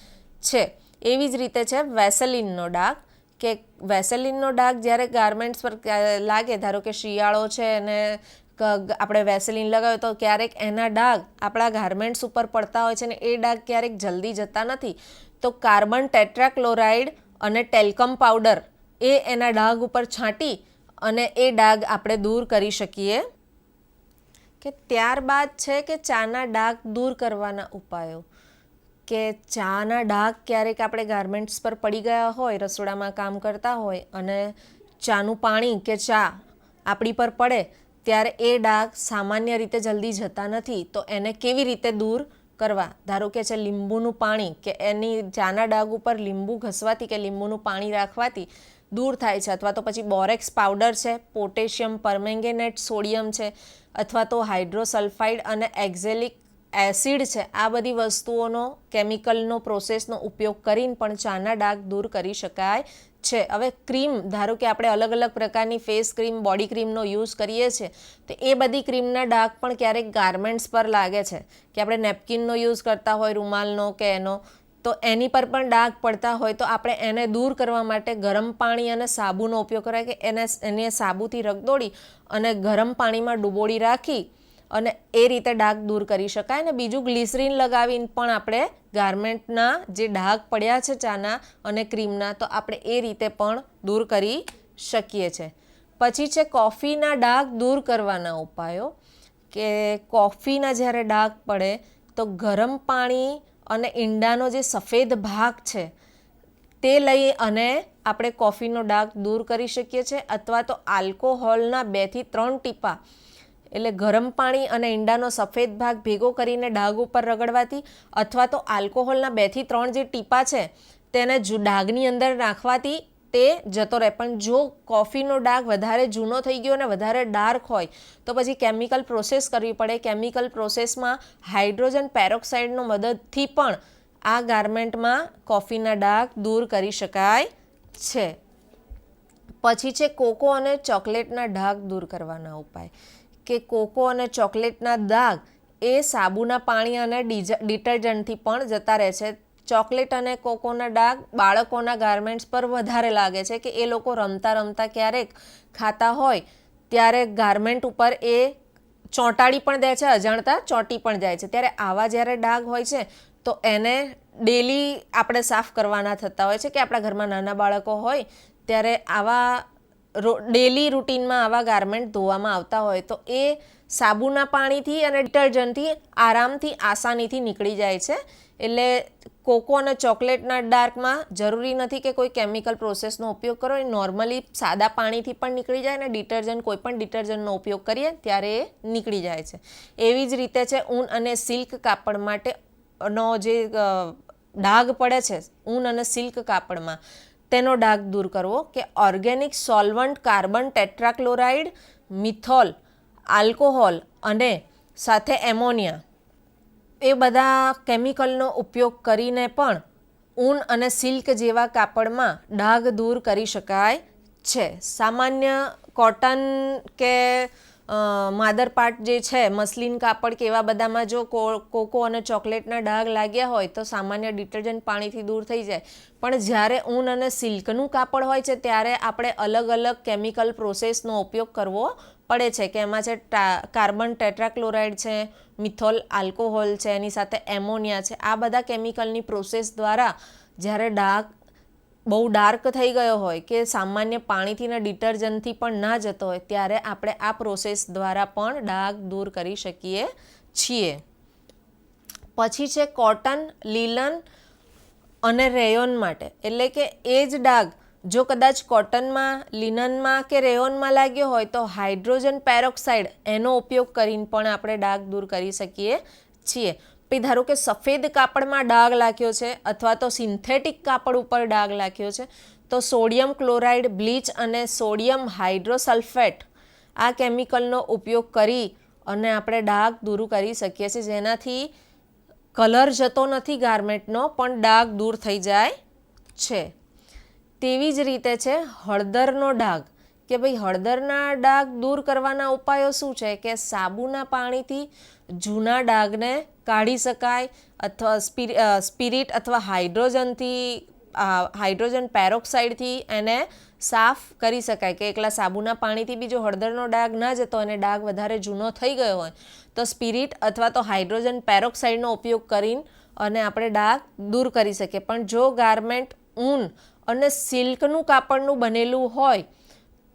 છે. એવી જ રીતે છે વેસલિનનો ડાઘ, કે વેસલિનનો ડાઘ જ્યારે ગારમેન્ટ્સ પર લાગે, ધારો કે શિયાળો છે અને આપણે વેસલિન લગાવ્યો તો ક્યારેક એના ડાઘ આપણા ગારમેન્ટ્સ ઉપર પડતા હોય છે ને એ ડાઘ ક્યારેક જલ્દી જતા નથી, તો કાર્બન ટેટ્રાક્લોરાઇડ અને ટેલ્કમ પાવડર એ એના ડાઘ ઉપર છાંટી અને એ ડાઘ આપણે દૂર કરી શકીએ. કે ત્યારબાદ છે કે ચાના ડાઘ દૂર કરવાના ઉપાયો, કે ચાના ડાઘ ક્યારેક આપણે ગારમેન્ટ્સ પર પડી ગયા હોય, રસોડામાં કામ કરતા હોય અને ચાનું પાણી કે ચા આપણી પર પડે ત્યારે એ ડાઘ સામાન્ય રીતે જલ્દી જતા નથી, તો એને કેવી રીતે દૂર કરવા? ધારો કે છે લીંબુનું પાણી, કે એની ચાના ડાઘ ઉપર લીંબુ ઘસવાથી કે લીંબુનું પાણી રાખવાથી દૂર થાય છે. અથવા તો પછી બોરેક્સ પાવડર છે, પોટેશિયમ પરમેંગેનેટ સોડિયમ છે, અથવા તો હાઇડ્રોસલ્ફાઇડ અને એક્ઝેલિક એસિડ છે, આ બધી વસ્તુઓનો કેમિકલનો પ્રોસેસનો ઉપયોગ કરીને પણ ચાના ડાઘ દૂર કરી શકાય છે. હવે ક્રીમ, ધારો કે આપણે અલગ અલગ પ્રકારની ફેસ ક્રીમ, બોડી ક્રીમનો યુઝ કરીએ છીએ, તો એ બધી ક્રીમના ડાઘ પણ ક્યારેક ગારમેન્ટ્સ પર લાગે છે, કે આપણે નેપકિનનો યુઝ કરતા હોય, રૂમાલનો કે એનો, તો એની પર પણ ડાઘ પડતા હોય તો આપણે એને દૂર કરવા માટે ગરમ પાણી અને સાબુનો ઉપયોગ કરાય, કે એને સાબુથી રગદોળી અને ગરમ પાણીમાં ડુબોળી રાખી અને એ રીતે ડાઘ દૂર કરી શકાય. અને બીજું ગ્લિસરીન લગાવીને પણ આપણે ગાર્મેન્ટના જે ડાઘ પડ્યા છે ચાના અને ક્રીમના, તો આપણે એ રીતે પણ દૂર કરી શકીએ છીએ. પછી છે કોફીના ડાઘ દૂર કરવાના ઉપાયો. કે કોફીના જ્યારે ડાઘ પડે તો ગરમ પાણી અને ઈંડાનો જે સફેદ ભાગ છે તે લઈ અને આપણે કોફીનો ડાઘ દૂર કરી શકીએ છીએ. અથવા તો આલ્કોહોલના 2 થી 3 ટીપા એટલે ગરમ પાણી અને ઈંડાનો સફેદ ભાગ ભેગો કરીને ડાઘ ઉપર રગડવાથી, અથવા તો આલ્કોહોલના 2 થી 3 જે ટીપા છે તેને ડાઘની અંદર નાખવાથી તે જતો રહે. પણ જો કોફીનો ડાઘ વધારે જૂનો થઈ ગયો અને વધારે ડાર્ક હોય તો પછી કેમિકલ પ્રોસેસ કરવી પડે. કેમિકલ પ્રોસેસમાં હાઇડ્રોજન પેરોક્સાઇડનો મદદથી પણ આ ગાર્મેન્ટમાં કોફીના ડાઘ દૂર કરી શકાય છે. પછી છે કોકો અને ચોકલેટના ડાઘ દૂર કરવાના ઉપાય. કે કોકો અને ચોકલેટના ડાઘ એ સાબુના પાણી અને ડિટર્જન્ટથી પણ જતા રહે છે. ચોકલેટ અને કોકોના ડાઘ બાળકોના ગાર્મેન્ટ્સ પર વધારે લાગે છે કે એ લોકો રમતા રમતા ક્યારેક ખાતા હોય ત્યારે ગાર્મેન્ટ ઉપર એ ચોંટાડી પણ દે છે, અજાણતા ચોંટી પણ જાય છે. ત્યારે આવા જ્યારે ડાઘ હોય છે તો એને ડેલી આપણે સાફ કરવાના થતા હોય છે. કે આપણા ઘરમાં નાના બાળકો હોય ત્યારે આવા ડેલી રૂટીનમાં આવા ગાર્મેન્ટ ધોવામાં આવતા હોય તો એ સાબુના પાણીથી અને ડિટર્જન્ટથી આરામથી આસાનીથી નીકળી જાય છે. એટલે કોકો અને ચોકલેટના ડાર્કમાં જરૂરી નથી કે કોઈ કેમિકલ પ્રોસેસનો ઉપયોગ કરો. એ નોર્મલી સાદા પાણીથી પણ નીકળી જાય અને ડિટર્જન્ટ કોઈ પણ ડિટર્જન્ટનો ઉપયોગ કરીએ ત્યારે એ નીકળી જાય છે. એવી જ રીતે છે ઊન અને સિલ્ક કાપડ માટેનો જે ડાઘ પડે છે ઊન અને સિલ્ક કાપડમાં તેનો ડાઘ દૂર કરવો. કે ઓર્ગેનિક સોલ્વન્ટ કાર્બન ટેટ્રાક્લોરાઇડ, મિથોલ, આલ્કોહોલ અને સાથે એમોનિયા એ બધા કેમિકલનો ઉપયોગ કરીને પણ ઊન અને સિલ્ક જેવા કાપડમાં ડાઘ દૂર કરી શકાય છે. સામાન્ય કોટન કે માદર પાટ જે છે મસલિન કાપડ કે એવા બધામાં જો કોકો અને ચોકલેટના ડાઘ લાગ્યા હોય તો સામાન્ય ડિટર્જન્ટ પાણીથી દૂર થઈ જાય. પણ જ્યારે ઊન અને સિલ્કનું કાપડ હોય છે ત્યારે આપણે અલગ અલગ કેમિકલ પ્રોસેસનો ઉપયોગ કરવો પડે છે. કે એમાં છે કાર્બન ટેટ્રાક્લોરાઇડ છે, મિથોલ આલ્કોહોલ છે, એની સાથે એમોનિયા છે. આ બધા કેમિકલની પ્રોસેસ દ્વારા જ્યારે ડાઘ બહુ ડાર્ક થઈ ગયો હોય કે સામાન્ય પાણીથી ને ડિટર્જન્ટથી પણ ના જતો હોય ત્યારે આપણે આ પ્રોસેસ દ્વારા પણ ડાઘ દૂર કરી શકીએ છીએ. પછી છે કોટન, લીલન અને રેયોન માટે. એટલે કે એ જ ડાઘ જો કદાચ કોટનમાં, લિનનમાં કે રેયોનમાં લાગ્યો હોય તો હાઇડ્રોજન પેરોક્સાઇડ એનો ઉપયોગ કરીને પણ આપણે ડાઘ દૂર કરી શકીએ છીએ. ધારો કે સફેદ કાપડમાં ડાઘ લાગ્યો છે અથવા તો સિન્થેટિક કાપડ ઉપર ડાઘ લાગ્યો છે તો સોડિયમ ક્લોરાઇડ, બ્લીચ અને સોડિયમ હાઇડ્રોસલ્ફેટ આ કેમિકલનો ઉપયોગ કરી અને આપણે ડાઘ દૂર કરી શકીએ છીએ. જેનાથી કલર જતો નથી ગાર્મેન્ટનો પણ ડાઘ દૂર થઈ જાય છે. તેવી જ રીતે છે હળદરનો ડાઘ. કે ભાઈ હળદરના ડાઘ દૂર કરવાના ઉપાયો શું છે? કે સાબુના પાણીથી જૂના ડાઘને કાઢી શકાય અથવા સ્પિરિટ અથવા હાઇડ્રોજન પેરોક્સાઇડથી એને સાફ કરી શકાય. કે એકલા સાબુના પાણીથી બી જો હળદરનો ડાઘ ના જતો અને ડાઘ વધારે જૂનો થઈ ગયો હોય તો સ્પિરિટ અથવા તો હાઇડ્રોજન પેરોક્સાઇડનો ઉપયોગ કરીને અને આપણે ડાઘ દૂર કરી શકીએ. પણ જો ગાર્મેન્ટ ઊન અને સિલ્કનું કાપડનું બનેલું હોય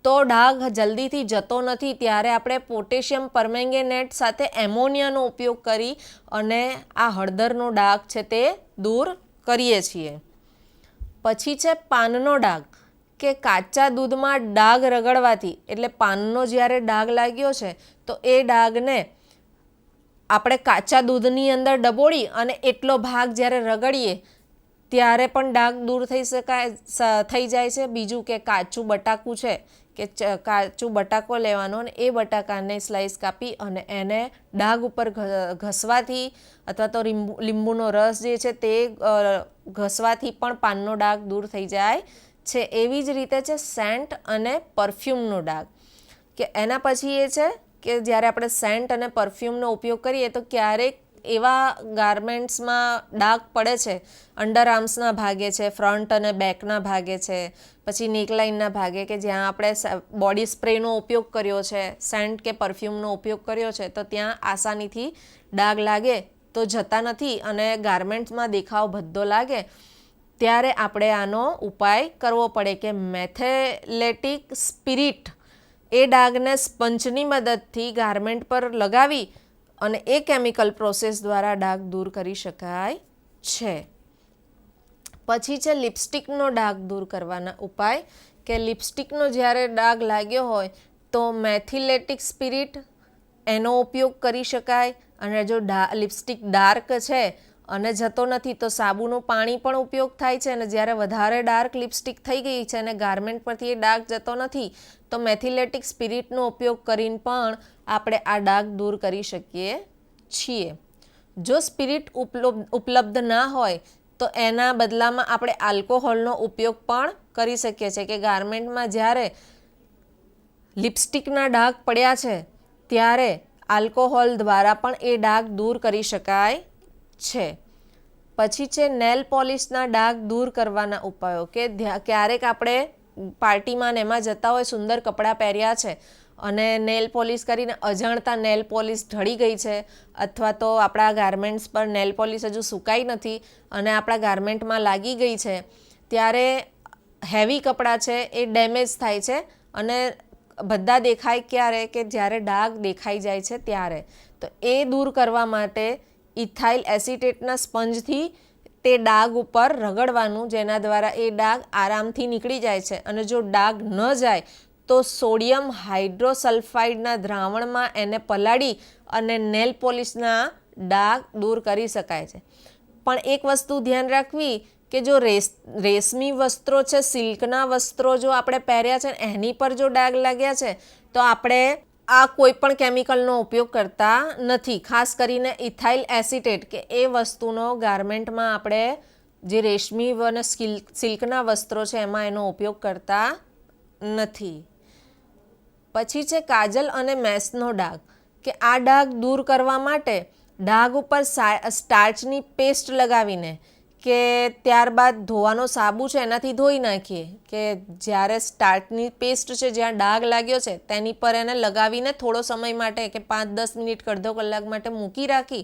તો ડાઘ જલ્દીથી જતો નથી. ત્યારે આપણે પોટેશિયમ પરમેંગેનેટ સાથે એમોનિયાનો ઉપયોગ કરી અને આ હળદરનો ડાઘ છે તે દૂર કરીએ છીએ. પછી છે પાનનો ડાઘ. કે કાચા દૂધમાં ડાઘ રગડવાથી એટલે પાનનો જ્યારે ડાઘ લાગ્યો છે તો એ ડાઘને આપણે કાચા દૂધની અંદર ડબોળી અને એટલો ભાગ જ્યારે રગડીએ ત્યારે પણ ડાઘ દૂર થઈ જાય છે. બીજું કે કાચું બટાકું છે કે કાચું બટાકો લેવાનો અને એ બટાકાને સ્લાઇસ કાપી અને એને ડાઘ ઉપર ઘસવાથી અથવા તો લીંબુનો રસ જે છે તે ઘસવાથી પણ પાનનો ડાઘ દૂર થઈ જાય છે. એવી જ રીતે છે સેન્ટ અને પરફ્યુમનો ડાઘ. કે એના પછી એ છે કે જ્યારે આપણે સેન્ટ અને પરફ્યુમનો ઉપયોગ કરીએ તો ક્યારેક એવા ગાર્મેન્ટ્સમાં ડાઘ પડે છે, અંડર આર્મ્સના ભાગે છે, ફ્રન્ટ અને બેકના ભાગે છે, પછી નેકલાઇનના ભાગે કે જ્યાં આપણે બોડી સ્પ્રેનો ઉપયોગ કર્યો છે, સેન્ટ કે પરફ્યુમનો ઉપયોગ કર્યો છે, તો ત્યાં આસાનીથી ડાઘ લાગે તો જતા નથી અને ગાર્મેન્ટ્સમાં દેખાવ ભદ્દો લાગે, ત્યારે આપણે આનો ઉપાય કરવો પડે કે મેથેલેટિક સ્પિરિટ એ ડાઘને સ્પંજની મદદથી ગાર્મેન્ટ પર લગાવી અને એ કેમિકલ પ્રોસેસ દ્વારા ડાઘ દૂર કરી શકાય છે. પછી છે લિપસ્ટિકનો ડાઘ દૂર કરવાના ઉપાય કે લિપસ્ટિકનો જ્યારે ડાઘ લાગ્યો હોય તો મેથિલેટિક સ્પિરિટ એનો ઉપયોગ કરી શકાય અને જો લિપસ્ટિક ડાર્ક છે અને જતો નથી તો સાબુનું પાણી પણ ઉપયોગ થાય છે અને જ્યારે વધારે ડાર્ક લિપસ્ટિક થઈ ગઈ છે અને ગાર્મેન્ટ પરથી એ ડાઘ જતો નથી તો મેથિલેટિક સ્પિરિટનો ઉપયોગ કરીને પણ આપણે આ ડાઘ દૂર કરી શકીએ છીએ. જો સ્પિરિટ ઉપલબ્ધ ના હોય તો એના બદલામાં આપણે આલ્કોહોલનો ઉપયોગ પણ કરી શકીએ છીએ કે ગાર્મેન્ટમાં જ્યારે લિપસ્ટિકના ડાઘ પડ્યા છે ત્યારે આલ્કોહોલ દ્વારા પણ એ ડાઘ દૂર કરી શકાય છે. પછી છે નેલ પોલિશના ડાઘ દૂર કરવાના ઉપાયો કે ક્યારેક આપણે પાર્ટીમાં ને એમાં જતા હોય, સુંદર કપડાં પહેર્યા છે અને નેલ પોલિશ કરીને અજાણતા નેલ પોલિશ ઢળી ગઈ છે અથવા તો આપણા ગાર્મેન્ટ્સ પર નેલ પોલિશ હજુ સુકાઈ નથી અને આપણા ગાર્મેન્ટમાં લાગી ગઈ છે, ત્યારે હેવી કપડાં છે એ ડેમેજ થાય છે અને બધા દેખાય ક્યારે કે જ્યારે ડાઘ દેખાઈ જાય છે ત્યારે. તો એ દૂર કરવા માટે ઇથાઇલ એસિટેટના સ્પંજથી તે ડાઘ ઉપર રગડવાનું, જેના દ્વારા એ ડાઘ આરામથી નીકળી જાય છે અને જો ડાઘ ન જાય તો સોડિયમ હાઇડ્રોસલ્ફાઇડના દ્રાવણમાં એને પલાળી અને નેલ પોલિશના ડાઘ દૂર કરી શકાય છે. પણ એક વસ્તુ ધ્યાન રાખવી કે જો રેશમી વસ્ત્રો છે, સિલ્કના વસ્ત્રો જો આપણે પહેર્યા છે એની પર જો ડાઘ લાગ્યા છે તો આપણે આ કોઈ પણ કેમિકલનો ઉપયોગ કરતા નથી. ખાસ કરીને ઇથાઇલ એસિટેટ કે એ વસ્તુનો ગાર્મેન્ટમાં આપણે જે રેશમી અને સિલ્કના વસ્ત્રો છે એમાં એનો ઉપયોગ કરતા નથી. પછી છે કાજલ અને મેસનો ડાઘ કે આ ડાઘ દૂર કરવા માટે ડાઘ ઉપર સ્ટાર્ચની પેસ્ટ લગાવીને કે ત્યારબાદ ધોવાનો સાબુ છે એનાથી ધોઈ નાખીએ કે જ્યારે સ્ટાર્ચની પેસ્ટ છે જ્યાં ડાઘ લાગ્યો છે તેની પર એને લગાવીને થોડો સમય માટે કે 5-10 મિનિટ અડધો કલાક માટે મૂકી રાખી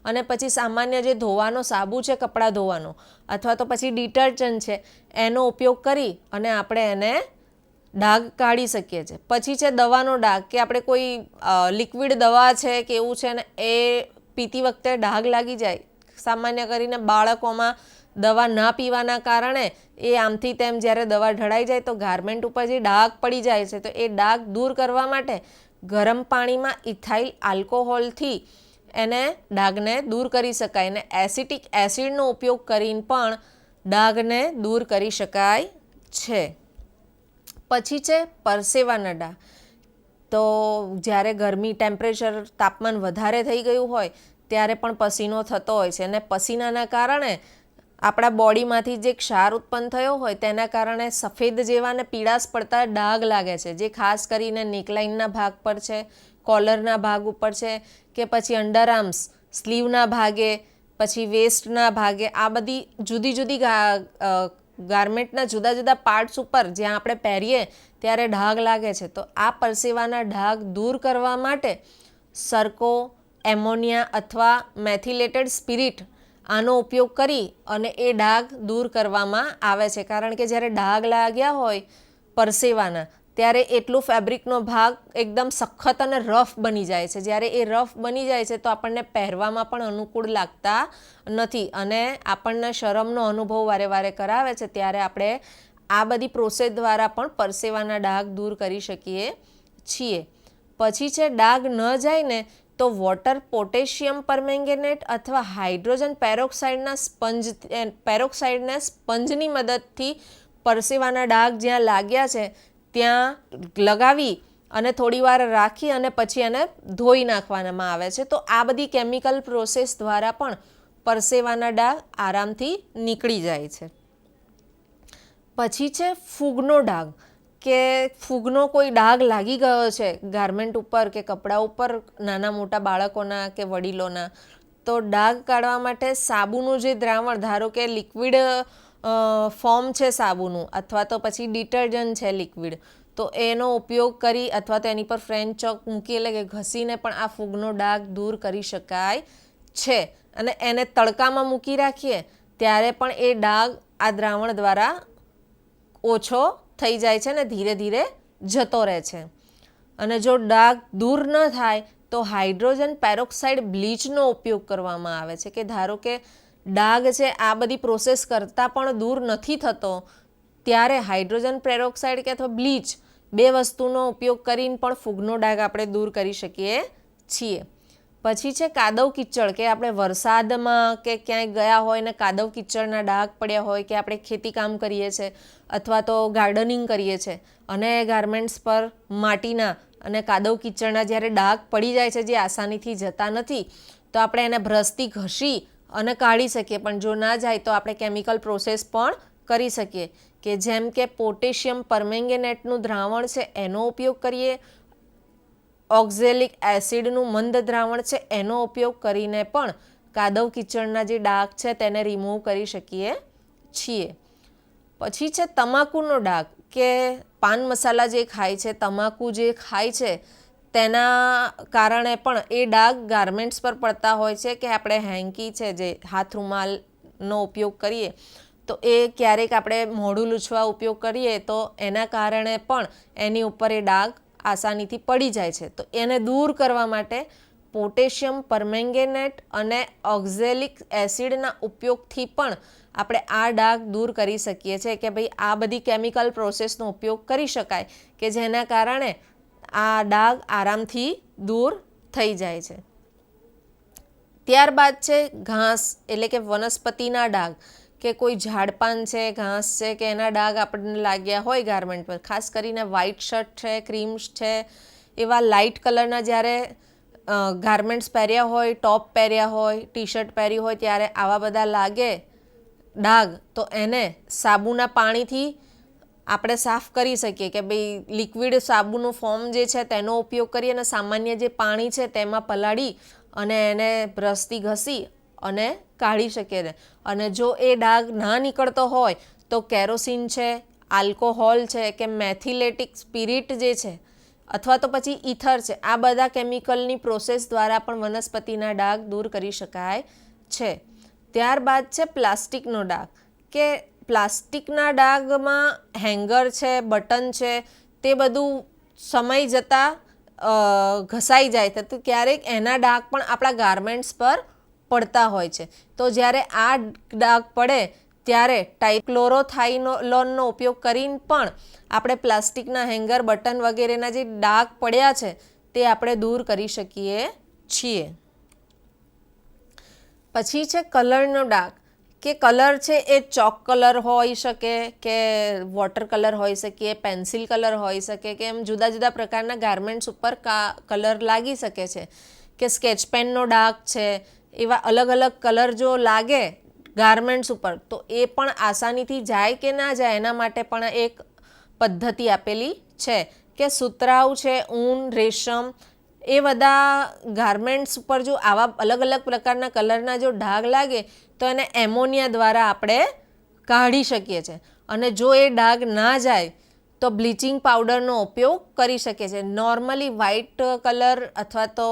અને પછી સામાન્ય જે ધોવાનો સાબુ છે કપડાં ધોવાનો અથવા તો પછી ડિટર્જન્ટ છે એનો ઉપયોગ કરી અને આપણે એને ડાઘ કાઢી શકીએ છીએ. પછી છે દવાનો ડાઘ કે આપણે કોઈ લિક્વિડ દવા છે કે એવું છે ને એ પીતી વખતે ડાઘ લાગી જાય. સામાન્ય કરીને બાળકોમાં દવા ના પીવાના કારણે એ આમથી તેમ જ્યારે દવા ઢળાઈ જાય તો ગાર્મેન્ટ ઉપર જે ડાઘ પડી જાય છે તો એ ડાઘ દૂર કરવા માટે ગરમ પાણીમાં ઇથાઇલ આલ્કોહોલથી એને ડાઘને દૂર કરી શકાય અને એસિટિક એસિડનો ઉપયોગ કરીને પણ ડાઘને દૂર કરી શકાય છે. પછી છે પરસેવાના ડાઘ. તો જ્યારે ગરમી તાપમાન વધારે થઈ ગયું હોય ત્યારે પણ પસીનો થતો હોય છે અને પસીનાના કારણે આપણા બોડીમાંથી જે ક્ષાર ઉત્પન્ન થયો હોય તેના કારણે સફેદ જેવા ને પીળાશ પડતા ડાઘ લાગે છે, જે ખાસ કરીને નેકલાઇનના ભાગ પર છે, કોલરના ભાગ ઉપર છે કે પછી અંડર આર્મ્સ સ્લીવના ભાગે, પછી વેસ્ટના ભાગે, આ બધી જુદી જુદી ગાર્મેન્ટના જુદા જુદા પાર્ટ્સ ઉપર જ્યાં આપણે પહેરીએ ત્યારે ડાઘ લાગે છે. તો આ પરસેવાના ડાઘ દૂર કરવા માટે સરકો, એમોનિયા અથવા મેથિલેટેડ સ્પિરિટ આનો ઉપયોગ કરી અને એ ડાઘ દૂર કરવામાં આવે છે. કારણ કે જ્યારે ડાઘ લાગ્યા હોય પરસેવાના ત્યારે એટલું ફેબ્રિકનો ભાગ એકદમ સખત અને રફ બની જાય છે. જ્યારે એ રફ બની જાય છે તો આપણને પહેરવામાં પણ અનુકૂળ લાગતા નથી અને આપણને શરમનો અનુભવ વારે વારે કરાવે છે. ત્યારે આપણે આ બધી પ્રોસેસ દ્વારા પણ પરસેવાના ડાઘ દૂર કરી શકીએ છીએ. પછી છે ડાઘ ન જાય ને તો વોટર પોટેશિયમ પરમેંગેનેટ અથવા હાઇડ્રોજન પેરોક્સાઇડના સ્પંજની મદદથી પરસેવાના ડાઘ જ્યાં લાગ્યા છે ત્યાં લગાવી અને થોડી વાર રાખી અને પછી એને ધોઈ નાખવામાં આવે છે. તો આ બધી કેમિકલ પ્રોસેસ દ્વારા પણ પરસેવાના ડાઘ આરામથી નીકળી જાય છે. પછી છે ફૂગનો ડાઘ કે ફૂગનો કોઈ ડાઘ લાગી ગયો છે ગાર્મેન્ટ ઉપર કે કપડા ઉપર, નાના મોટા બાળકોના કે વડીલોના, તો ડાઘ કાઢવા માટે સાબુનું જે દ્રાવણ, ધારો કે લિક્વિડ ફોર્મ છે સાબુનું અથવા તો પછી ડિટર્જન્ટ છે લિક્વિડ, તો એનો ઉપયોગ કરી અથવા તો એની પર ફ્રેન્ચ ચોક મૂકી એટલે કે ઘસીને પણ આ ફૂગનો ડાઘ દૂર કરી શકાય છે. અને એને તડકામાં મૂકી રાખીએ ત્યારે પણ એ ડાઘ આ દ્રાવણ દ્વારા ઓછો થઈ જાય છે ને ધીરે ધીરે જતો રહે છે. અને જો ડાઘ દૂર ન થાય તો હાઇડ્રોજન પેરોક્સાઇડ બ્લીચનો ઉપયોગ કરવામાં આવે છે. કે ધારો કે ડાઘ છે આ બધી પ્રોસેસ કરતાં પણ દૂર નથી થતો, ત્યારે હાઇડ્રોજન પેરોક્સાઇડ કે અથવા બ્લીચ બે વસ્તુનો ઉપયોગ કરીને પણ ફૂગનો ડાઘ આપણે દૂર કરી શકીએ છીએ. પછી છે કાદવ કિચડ, કે આપણે વરસાદમાં કે ક્યાંય ગયા હોય ને કાદવ કિચડના ડાઘ પડ્યા હોય, કે આપણે ખેતીકામ કરીએ છીએ અથવા તો ગાર્ડનિંગ કરીએ છીએ અને ગાર્મેન્ટ્સ પર માટીના અને કાદવ કિચડના જ્યારે ડાઘ પડી જાય છે જે આસાનીથી જતા નથી, તો આપણે એને બ્રશથી ઘસી અને કાઢી શકીએ. પણ જો ના જાય તો આપણે કેમિકલ પ્રોસેસ પણ કરી શકીએ, કે જેમ કે પોટેશિયમ પરમેંગેનેટનું દ્રાવણ છે એનો ઉપયોગ કરીએ, ઓક્ઝેલિક એસિડનું મંદ દ્રાવણ છે એનો ઉપયોગ કરીને પણ કાદવ કિચડના જે ડાઘ છે તેને રિમૂવ કરી શકીએ છીએ. પછી છે તમાકુનો ડાઘ, કે પાન મસાલા જે ખાય છે, તમાકુ જે ખાય છે તેના કારણે પણ એ ડાઘ ગાર્મેન્ટ્સ પર પડતા હોય છે. કે આપણે હેન્કી છે જે હાથ રૂમાલનો ઉપયોગ કરીએ તો એ ક્યારેક આપણે મોઢું લૂછવા ઉપયોગ કરીએ તો એના કારણે પણ એની ઉપર એ ડાઘ આસાનીથી પડી જાય છે. તો એને દૂર કરવા માટે પોટેશિયમ પરમેંગેનેટ અને ઓક્ઝેલિક એસિડના ઉપયોગથી પણ આપણે આ ડાઘ દૂર કરી શકીએ છીએ. કે ભાઈ આ બધી કેમિકલ પ્રોસેસનો ઉપયોગ કરી શકાય કે જેના કારણે આ ડાઘ આરામથી દૂર થઈ જાય છે. ત્યારબાદ છે ઘાસ એટલે કે વનસ્પતિના ડાઘ, કે કોઈ ઝાડપાન છે, ઘાસ છે કે એના ડાઘ આપણને લાગ્યા હોય ગાર્મેન્ટ પર, ખાસ કરીને વ્હાઇટ શર્ટ છે, ક્રીમ્સ છે, એવા લાઇટ કલરના જ્યારે ગાર્મેન્ટ્સ પહેર્યા હોય, ટોપ પહેર્યા હોય, ટી શર્ટ પહેરી હોય ત્યારે આવા બધા લાગે ડાઘ, તો એને સાબુના પાણીથી આપણે સાફ કરી શકીએ. કે ભાઈ લિક્વિડ સાબુનું ફોર્મ જે છે તેનો ઉપયોગ કરીએ અને સામાન્ય જે પાણી છે તેમાં પલાળી અને એને બ્રશથી ઘસી અને કાઢી શકીએ. અને જો એ ડાઘ ના નીકળતો હોય તો કેરોસીન છે, આલ્કોહોલ છે કે મેથિલેટિક સ્પિરિટ જે છે અથવા તો પછી ઇથર છે, આ બધા કેમિકલની પ્રોસેસ દ્વારા પણ વનસ્પતિના ડાઘ દૂર કરી શકાય છે. ત્યારબાદ છે પ્લાસ્ટિકનો ડાઘ, કે પ્લાસ્ટિકના ડાઘમાં હેંગર છે, બટન છે, તે બધું સમય જતાં ઘસાઈ જાય છે, તો ક્યારેક એના ડાઘ પણ આપણા ગાર્મેન્ટ્સ પર પડતા હોય છે. તો જ્યારે આ ડાઘ પડે ત્યારે ટાઇક્લોરોથાઇલોનનો ઉપયોગ કરીને પણ આપણે પ્લાસ્ટિકના હેંગર, બટન વગેરેના જે ડાઘ પડ્યા છે તે આપણે દૂર કરી શકીએ છીએ. પછી છે કલરનો ડાઘ, કે કલર છે એ ચોક કલર હોઈ શકે, કે વોટર કલર હોઈ શકે, પેન્સિલ કલર હોઈ શકે, કે એમ જુદા જુદા પ્રકારના ગાર્મેન્ટ્સ ઉપર કલર લાગી શકે છે. કે સ્કેચ પેનનો ડાઘ છે, એવા અલગ અલગ કલર જો લાગે ગાર્મેન્ટ્સ ઉપર તો એ પણ આસાનીથી જાય કે ના જાય એના માટે પણ એક પદ્ધતિ આપેલી છે. કે સુતરાઉ છે, ઊન, રેશમ, એ બધા ગાર્મેન્ટ્સ ઉપર જો આવા અલગ અલગ પ્રકારના કલરના જો ડાઘ લાગે તો એને એમોનિયા દ્વારા આપણે કાઢી શકીએ છીએ. અને જો એ ડાઘ ના જાય તો બ્લીચિંગ પાવડરનો ઉપયોગ કરી શકીએ છીએ. નોર્મલી વ્હાઇટ કલર અથવા તો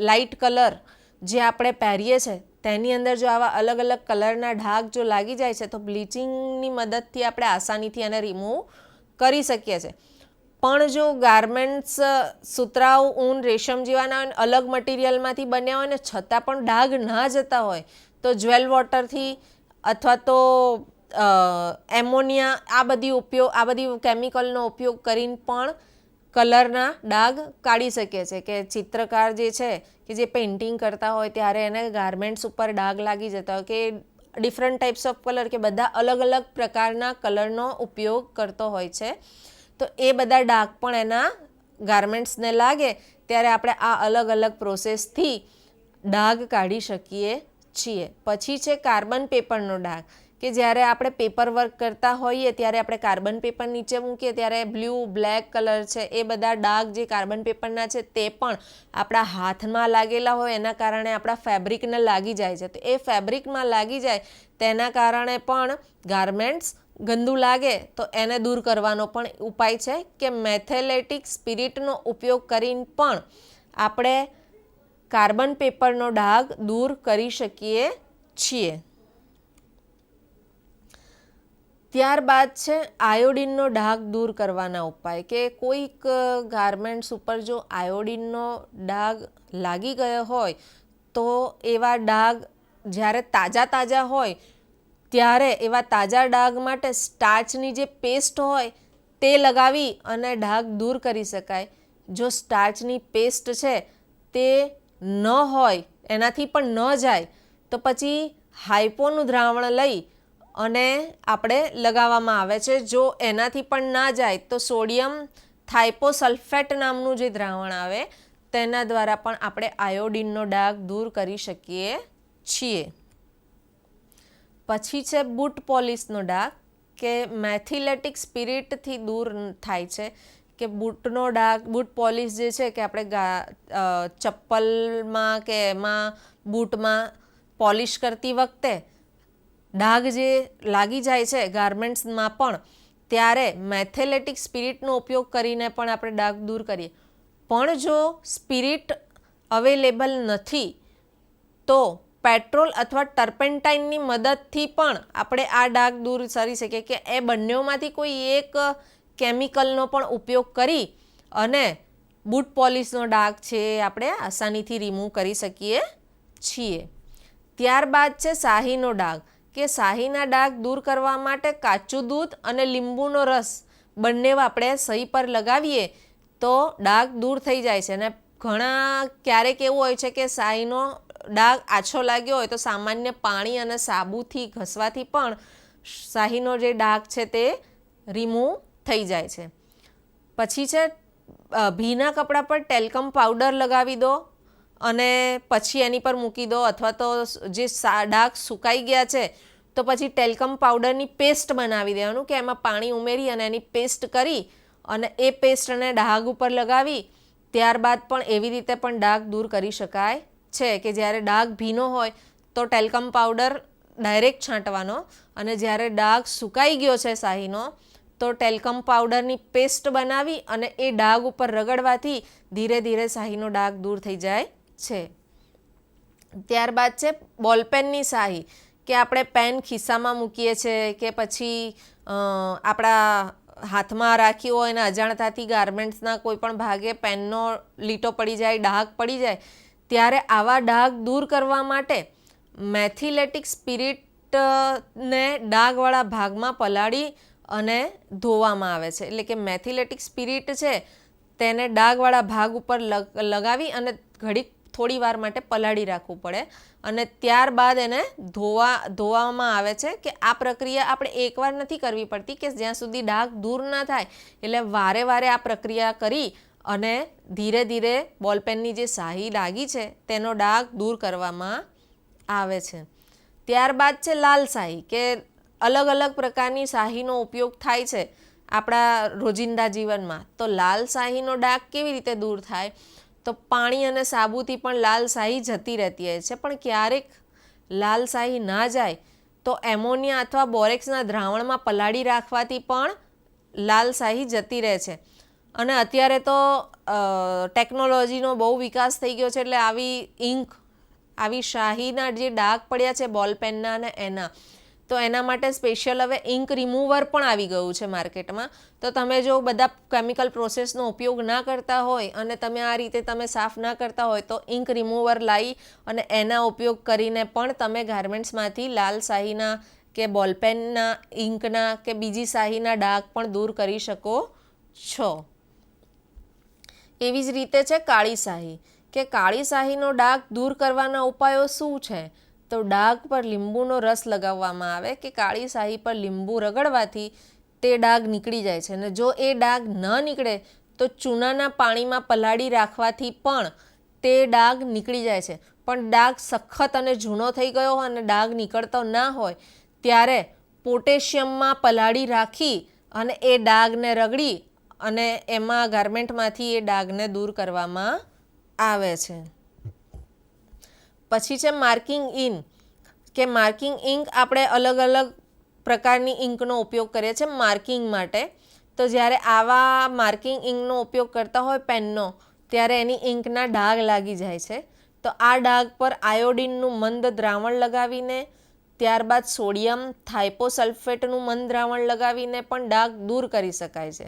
લાઇટ કલર જે આપણે પહેરીએ છીએ તેની અંદર જો આવા અલગ અલગ કલરના ડાઘ જો લાગી જાય છે તો બ્લીચિંગની મદદથી આપણે આસાનીથી એને રિમૂવ કરી શકીએ છીએ. પણ જો ગાર્મેન્ટ્સ સુતરાઉ, ઊન, રેશમ જેવાના અલગ મટીરિયલમાંથી બન્યા હોય ને છતાં પણ ડાઘ ના જતા હોય તો જ્વેલ વોટરથી અથવા તો એમોનિયા આ બધી કેમિકલનો ઉપયોગ કરીને પણ કલરના ડાઘ કાઢી શકીએ છીએ. કે ચિત્રકાર જે છે કે જે પેઇન્ટિંગ કરતા હોય ત્યારે એને ગાર્મેન્ટ્સ ઉપર ડાઘ લાગી જતા હોય કે ડિફરન્ટ ટાઈપ્સ ઓફ કલર, કે બધા અલગ અલગ પ્રકારના કલરનો ઉપયોગ કરતો હોય છે, તો એ બધા ડાઘ પણ એના ગાર્મેન્ટ્સને લાગે ત્યારે આપણે આ અલગ અલગ પ્રોસેસથી ડાઘ કાઢી શકીએ છીએ. પછી છે કાર્બન પેપરનો ડાઘ, કે જ્યારે આપણે પેપર વર્ક કરતા હોઈએ ત્યારે આપણે કાર્બન પેપર નીચે મૂકીએ ત્યારે બ્લુ બ્લેક કલર છે એ બધા ડાઘ જે કાર્બન પેપરના છે તે પણ આપણા હાથમાં લાગેલા હોય એના કારણે આપણા ફેબ્રિકને લાગી જાય છે. તો એ ફેબ્રિકમાં લાગી જાય તેના કારણે પણ ગાર્મેન્ટ્સ ગંદુ લાગે તો એને દૂર કરવાનો પણ ઉપાય છે કે મેથેલેટિક સ્પિરિટનો ઉપયોગ કરીને પણ આપણે કાર્બન પેપરનો ડાઘ દૂર કરી શકીએ છીએ. ત્યારબાદ છે આયોડિનનો ડાઘ દૂર કરવાના ઉપાય કે કોઈક ગાર્મેન્ટ્સ ઉપર જો આયોડિનનો ડાઘ લાગી ગયો હોય તો એવા ડાઘ જ્યારે તાજા હોય ત્યારે એવા તાજા ડાઘ માટે સ્ટાર્ચની જે પેસ્ટ હોય તે લગાવી અને ડાઘ દૂર કરી શકાય. જો સ્ટાર્ચની પેસ્ટ છે તે ન હોય એનાથી પણ ન જાય તો પછી હાઇપોનું દ્રાવણ લઈ અને આપણે લગાવવામાં આવે છે. જો એનાથી પણ ના જાય તો સોડિયમ થાઇપોસલ્ફેટ નામનું જે દ્રાવણ આવે તેના દ્વારા પણ આપણે આયોડિનનો ડાઘ દૂર કરી શકીએ છીએ. પછી છે બૂટ પોલિશનો ડાઘ કે મેથિલેટિક સ્પિરિટથી દૂર થાય છે કે બૂટનો ડાઘ બૂટ પોલિશ જે છે કે આપણે ચપ્પલમાં કે એમાં બૂટમાં પોલિશ કરતી વખતે ડાઘ જે લાગી જાય છે ગાર્મેન્ટ્સમાં પણ ત્યારે મેથેલેટિક સ્પિરિટનો ઉપયોગ કરીને પણ આપણે ડાઘ દૂર કરીએ. પણ જો સ્પિરિટ અવેલેબલ નથી તો પેટ્રોલ અથવા ટર્પેન્ટાઇનની મદદથી પણ આપણે આ ડાઘ દૂર કરી શકીએ કે એ બંનેમાંથી કોઈ એક કેમિકલનો પણ ઉપયોગ કરી અને બૂટ પોલિશનો ડાઘ છે આપણે આસાનીથી રિમૂવ કરી શકીએ છીએ. ત્યારબાદ છે શાહીનો ડાઘ કે શાહીના ડાઘ દૂર કરવા માટે કાચું દૂધ અને લીંબુનો રસ બંને આપણે સહી પર લગાવીએ તો ડાઘ દૂર થઈ જાય છે. અને ક્યારેક એવું હોય છે કે શાહીનો ડાઘ આછો લાગ્યો હોય તો સામાન્ય પાણી અને સાબુથી ઘસવાથી પણ શાહીનો જે ડાઘ છે તે રિમૂવ થઈ જાય છે. પછી છે ભીના કપડા પર ટેલ્કમ પાવડર લગાવી દો અને પછી એની પર મૂકી દો અથવા તો જે ડાઘ સુકાઈ ગયા છે તો પછી ટેલ્કમ પાવડરની પેસ્ટ બનાવી દેવાનું કે એમાં પાણી ઉમેરી અને એની પેસ્ટ કરી અને એ પેસ્ટને ડાઘ ઉપર લગાવી ત્યારબાદ પણ એવી રીતે પણ ડાઘ દૂર કરી શકાય છે કે જ્યારે ડાઘ ભીનો હોય તો ટેલ્કમ પાવડર ડાયરેક્ટ છાંટવાનો અને જ્યારે ડાઘ સુકાઈ ગયો છે શાહીનો તો ટેલ્કમ પાવડરની પેસ્ટ બનાવી અને એ ડાઘ ઉપર રગડવાથી ધીરે ધીરે શાહીનો ડાઘ દૂર થઈ જાય છે. ત્યારબાદ છે બોલપેનની શાહી કે આપણે પેન ખિસ્સામાં મૂકીએ છીએ કે પછી આપણા હાથમાં રાખી હોય અને અજાણતાથી ગાર્મેન્ટ્સના કોઈ પણ ભાગે પેનનો લીટો પડી જાય ડાઘ પડી જાય ત્યારે આવા ડાઘ દૂર કરવા માટે મેથિલેટિક સ્પિરિટને ડાઘવાળા ભાગમાં પલાળી અને ધોવામાં આવે છે. એટલે કે મેથિલેટિક સ્પિરિટ છે તેને ડાઘવાળા ભાગ ઉપર લગાવી અને થોડી વાર માટે પલાળી રાખવું પડે અને ત્યારબાદ એને ધોવામાં આવે છે કે આ પ્રક્રિયા આપણે એકવાર નથી કરવી પડતી કે જ્યાં સુધી ડાઘ દૂર ના થાય. એટલે વારે વારે આ પ્રક્રિયા કરી અને ધીરે ધીરે બોલપેનની જે શાહી લાગી છે તેનો ડાઘ દૂર કરવામાં આવે છે. ત્યારબાદ છે લાલ શાહી કે અલગ અલગ પ્રકારની શાહીનો ઉપયોગ થાય છે આપણા રોજિંદા જીવનમાં. તો લાલ શાહીનો ડાઘ કેવી રીતે દૂર થાય તો પાણી અને સાબુથી પણ લાલ શાહી જતી રહેતી હોય છે. પણ ક્યારેક લાલ શાહી ના જાય તો એમોનિયા અથવા બોરેક્સના દ્રાવણમાં પલાળી રાખવાથી પણ લાલ શાહી જતી રહે છે. અને અત્યારે તો ટેકનોલોજીનો બહુ વિકાસ થઈ ગયો છે એટલે આવી શાહીના જે ડાઘ પડ્યા છે બોલપેનના અને તો એના માટે સ્પેશિયલ હવે ઇંક રિમૂવર પણ આવી ગયું છે માર્કેટમાં. તો તમે જો બધા કેમિકલ પ્રોસેસનો ઉપયોગ ના કરતા હોય અને તમે આ રીતે સાફ ના કરતા હોય તો ઇંક રિમૂવર લાવી અને એના ઉપયોગ કરીને પણ તમે ગાર્મેન્ટ્સમાંથી લાલ શાહીના કે બોલપેનના ઇંકના કે બીજી શાહીના ડાઘ પણ દૂર કરી શકો છો. એવી જ રીતે છે કાળી શાહી કે કાળી શાહીનો ડાઘ દૂર કરવાના ઉપાયો શું છે તો ડાઘ પર લીંબુનો રસ લગાવવામાં આવે કે કાળી શાહી પર લીંબુ રગડવાથી તે ડાઘ નીકળી જાય છે. અને જો એ ડાઘ ન નીકળે તો ચૂનાના પાણીમાં પલાળી રાખવાથી પણ તે ડાઘ નીકળી જાય છે. પણ ડાઘ સખત અને જૂનો થઈ ગયો હોય અને ડાઘ નીકળતો ના હોય ત્યારે પોટેશિયમમાં પલાળી રાખી અને એ ડાઘને રગડી અને એમાં ગાર્મેન્ટમાંથી એ ડાઘને દૂર કરવામાં આવે છે. પછી છે માર્કિંગ ઇન, કે માર્કિંગ ઇંક આપણે અલગ અલગ પ્રકારની ઇંકનો ઉપયોગ કરીએ છીએ માર્કિંગ માટે. તો જ્યારે આવા માર્કિંગ ઇંકનો ઉપયોગ કરતા હોય પેનનો, ત્યારે એની ઇંકના ડાઘ લાગી જાય છે. તો આ ડાઘ પર આયોડિનનું મંદ દ્રાવણ લગાવીને, ત્યારબાદ સોડિયમ થાઇપોસલ્ફેટનું મંદ દ્રાવણ લગાવીને પણ ડાઘ દૂર કરી શકાય છે.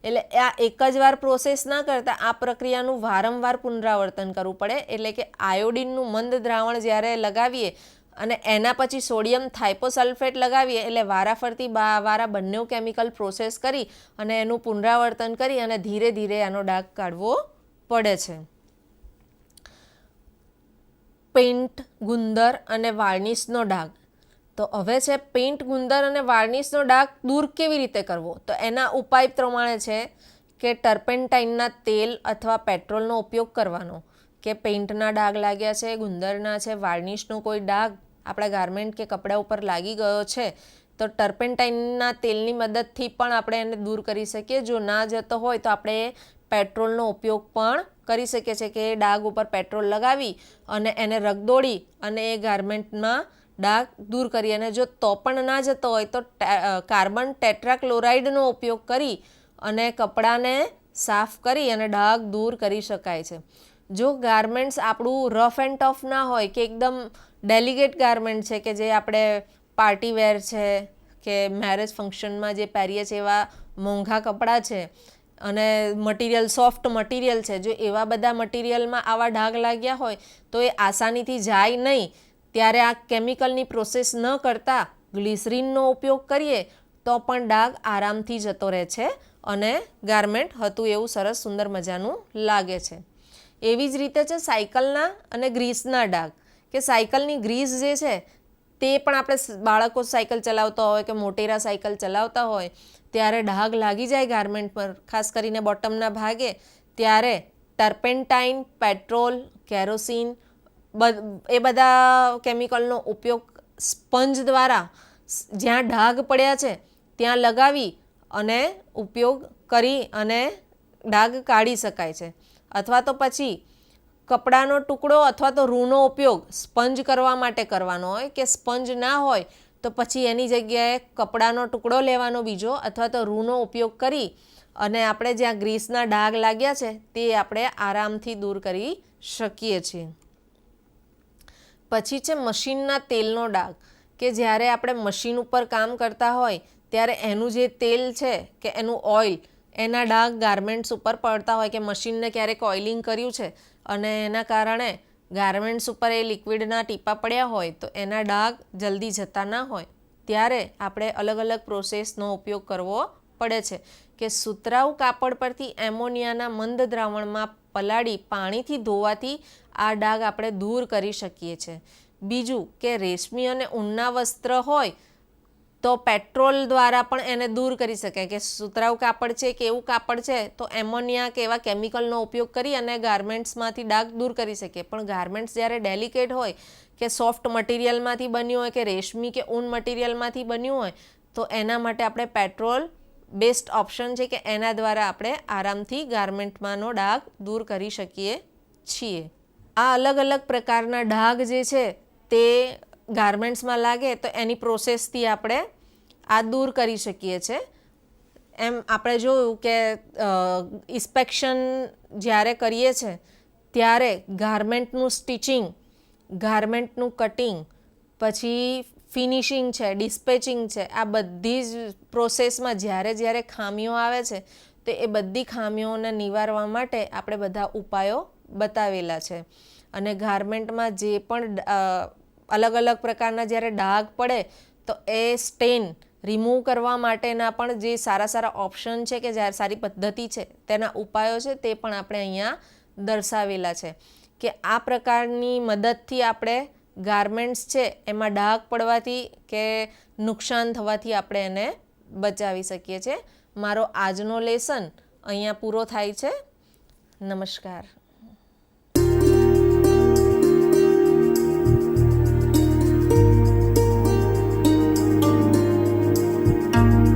એટલે આ એક જ વાર પ્રોસેસ ના કરતાં આ પ્રક્રિયાનું વારંવાર પુનરાવર્તન કરવું પડે. એટલે કે આયોડિનનું મંદ દ્રાવણ જ્યારે લગાવીએ અને એના પછી સોડિયમ થાઇપોસલ્ફેટ લગાવીએ, એટલે વારાફરતી વારા બંને કેમિકલ પ્રોસેસ કરી અને એનું પુનરાવર્તન કરી અને ધીરે ધીરે આનો ડાઘ કાઢવો પડે છે. પેઇન્ટ, ગુંદર અને વાર્નિશનો ડાઘ. તો હવે છે પેઇન્ટ, ગુંદર અને વાર્નિશનો ડાઘ દૂર કેવી રીતે કરવો? તો એના ઉપાય પ્રમાણે છે કે ટર્પેન્ટાઇનના તેલ અથવા પેટ્રોલનો ઉપયોગ કરવાનો. કે પેઇન્ટના ડાઘ લાગ્યા છે, ગુંદરના છે, વાર્નિશનો કોઈ ડાઘ આપણા ગાર્મેન્ટ કે કપડા ઉપર લાગી ગયો છે, તો ટર્પેન્ટાઇનના તેલની મદદથી પણ આપણે એને દૂર કરી શકીએ. જો ના જતો હોય તો આપણે પેટ્રોલનો ઉપયોગ પણ કરી શકીએ છીએ, કે એ ડાઘ ઉપર પેટ્રોલ લગાવી અને એને રગદોળી અને એ ગાર્મેન્ટમાં ડાઘ દૂર કરી. અને જો તો પણ ના જતો હોય તો કાર્બન ટેટ્રાક્લોરાઇડનો ઉપયોગ કરી અને કપડાને સાફ કરી અને ડાઘ દૂર કરી શકાય છે. જો ગાર્મેન્ટ્સ આપણું રફ એન્ડ ટફ ના હોય, કે એકદમ ડેલિકેટ ગાર્મેન્ટ છે, કે જે આપણે પાર્ટી વેર છે કે મેરેજ ફંક્શનમાં જે પહેરીએ છીએ એવા મોંઘા કપડાં છે અને મટીરિયલ સોફ્ટ મટીરિયલ છે, જો એવા બધા મટીરિયલમાં આવા ડાઘ લાગ્યા હોય તો એ આસાનીથી જાય નહીં. ત્યારે આ કેમિકલની પ્રોસેસ ન કરતાં ગ્લિસરીનનો ઉપયોગ કરીએ તો પણ ડાઘ આરામથી જતો રહે છે અને ગાર્મેન્ટ હતું એવું સરસ સુંદર મજાનું લાગે છે. એવી જ રીતે છે સાયકલના અને ગ્રીસના ડાઘ. કે સાયકલની ગ્રીસ જે છે તે પણ આપણે બાળકો સાયકલ ચલાવતા હોય કે મોટેરા સાયકલ ચલાવતા હોય ત્યારે ડાઘ લાગી જાય ગાર્મેન્ટ પર, ખાસ કરીને બોટમના ભાગે, ત્યારે ટર્પેન્ટાઇન, પેટ્રોલ, કેરોસીન એ બધા કેમિકલનો ઉપયોગ સ્પંજ દ્વારા જ્યાં ડાઘ પડ્યા છે ત્યાં લગાવી અને ઉપયોગ કરી અને ડાઘ કાઢી શકાય છે. અથવા તો પછી કપડાનો ટુકડો અથવા તો રૂનો ઉપયોગ સ્પંજ કરવા માટે કરવાનો હોય, કે સ્પંજ ના હોય તો પછી એની જગ્યાએ કપડાનો ટુકડો લેવાનો બીજો અથવા તો રૂનો ઉપયોગ કરી અને આપણે જ્યાં ગ્રીસના ડાઘ લાગ્યા છે તે આપણે આરામથી દૂર કરી શકીએ છીએ. પછી છે મશીનના તેલનો ડાઘ. કે જ્યારે આપણે મશીન ઉપર કામ કરતા હોય ત્યારે એનું જે તેલ છે કે એનું ઓઇલ, એના ડાઘ ગાર્મેન્ટ્સ ઉપર પડતા હોય, કે મશીનને ક્યારેક ઓઇલિંગ કર્યું છે અને એના કારણે ગાર્મેન્ટ્સ ઉપર એ લિક્વિડના ટીપાં પડ્યા હોય તો એના ડાઘ જલ્દી જતા ના હોય, ત્યારે આપણે અલગ અલગ પ્રોસેસનો ઉપયોગ કરવો પડે છે. કે સુતરાઉ કાપડ પરથી એમોનિયાના મંદ દ્રાવણમાં પલાળી પાણીથી ધોવાથી આ ડાઘ આપણે દૂર કરી શકીએ છીએ. બીજું કે રેશમી અને ઊનના વસ્ત્ર હોય તો પેટ્રોલ દ્વારા પણ એને દૂર કરી શકાય. કે સુતરાઉ કાપડ છે કે એવું કાપડ છે તો એમોનિયા કે એવા કેમિકલનો ઉપયોગ કરી અને ગાર્મેન્ટ્સમાંથી ડાઘ દૂર કરી શકીએ. પણ ગાર્મેન્ટ્સ જ્યારે ડેલિકેટ હોય, કે સોફ્ટ મટીરિયલમાંથી બન્યું હોય, કે રેશમી કે ઊન મટીરિયલમાંથી બન્યું હોય, તો એના માટે આપણે પેટ્રોલ બેસ્ટ ઓપ્શન છે, કે એના દ્વારા આપણે આરામથી ગાર્મેન્ટમાંનો ડાઘ દૂર કરી શકીએ છીએ. આ અલગ અલગ પ્રકારના ડાઘ જે છે તે ગાર્મેન્ટ્સમાં લાગે તો એની પ્રોસેસથી આપણે આ દૂર કરી શકીએ છીએ. એમ આપણે જોયું કે ઇન્સ્પેક્શન જ્યારે કરીએ છીએ ત્યારે ગાર્મેન્ટનું સ્ટિચિંગ, ગાર્મેન્ટનું કટિંગ, પછી ફિનિશિંગ છે, ડિસ્પેચિંગ છે, આ બધી જ પ્રોસેસમાં જ્યારે ખામીઓ આવે છે તો એ બધી ખામીઓને નિવારવા માટે આપણે બધા ઉપાયો બતાવેલા છે. અને ગાર્મેન્ટમાં જે પણ અલગ અલગ પ્રકારના જ્યારે ડાઘ પડે તો એ સ્ટેન રિમૂવ કરવા માટેના પણ જે સારા ઓપ્શન છે, કે જ્યારે સારી પદ્ધતિ છે, તેના ઉપાયો છે તે પણ આપણે અહીંયા દર્શાવેલા છે. કે આ પ્રકારની મદદથી આપણે ગાર્મેન્ટ્સ છે એમાં ડાઘ પડવાથી કે નુકસાન થવાથી આપણે એને બચાવી શકીએ છીએ. મારો આજનો લેસન અહીંયા પૂરો થાય છે. નમસ્કાર.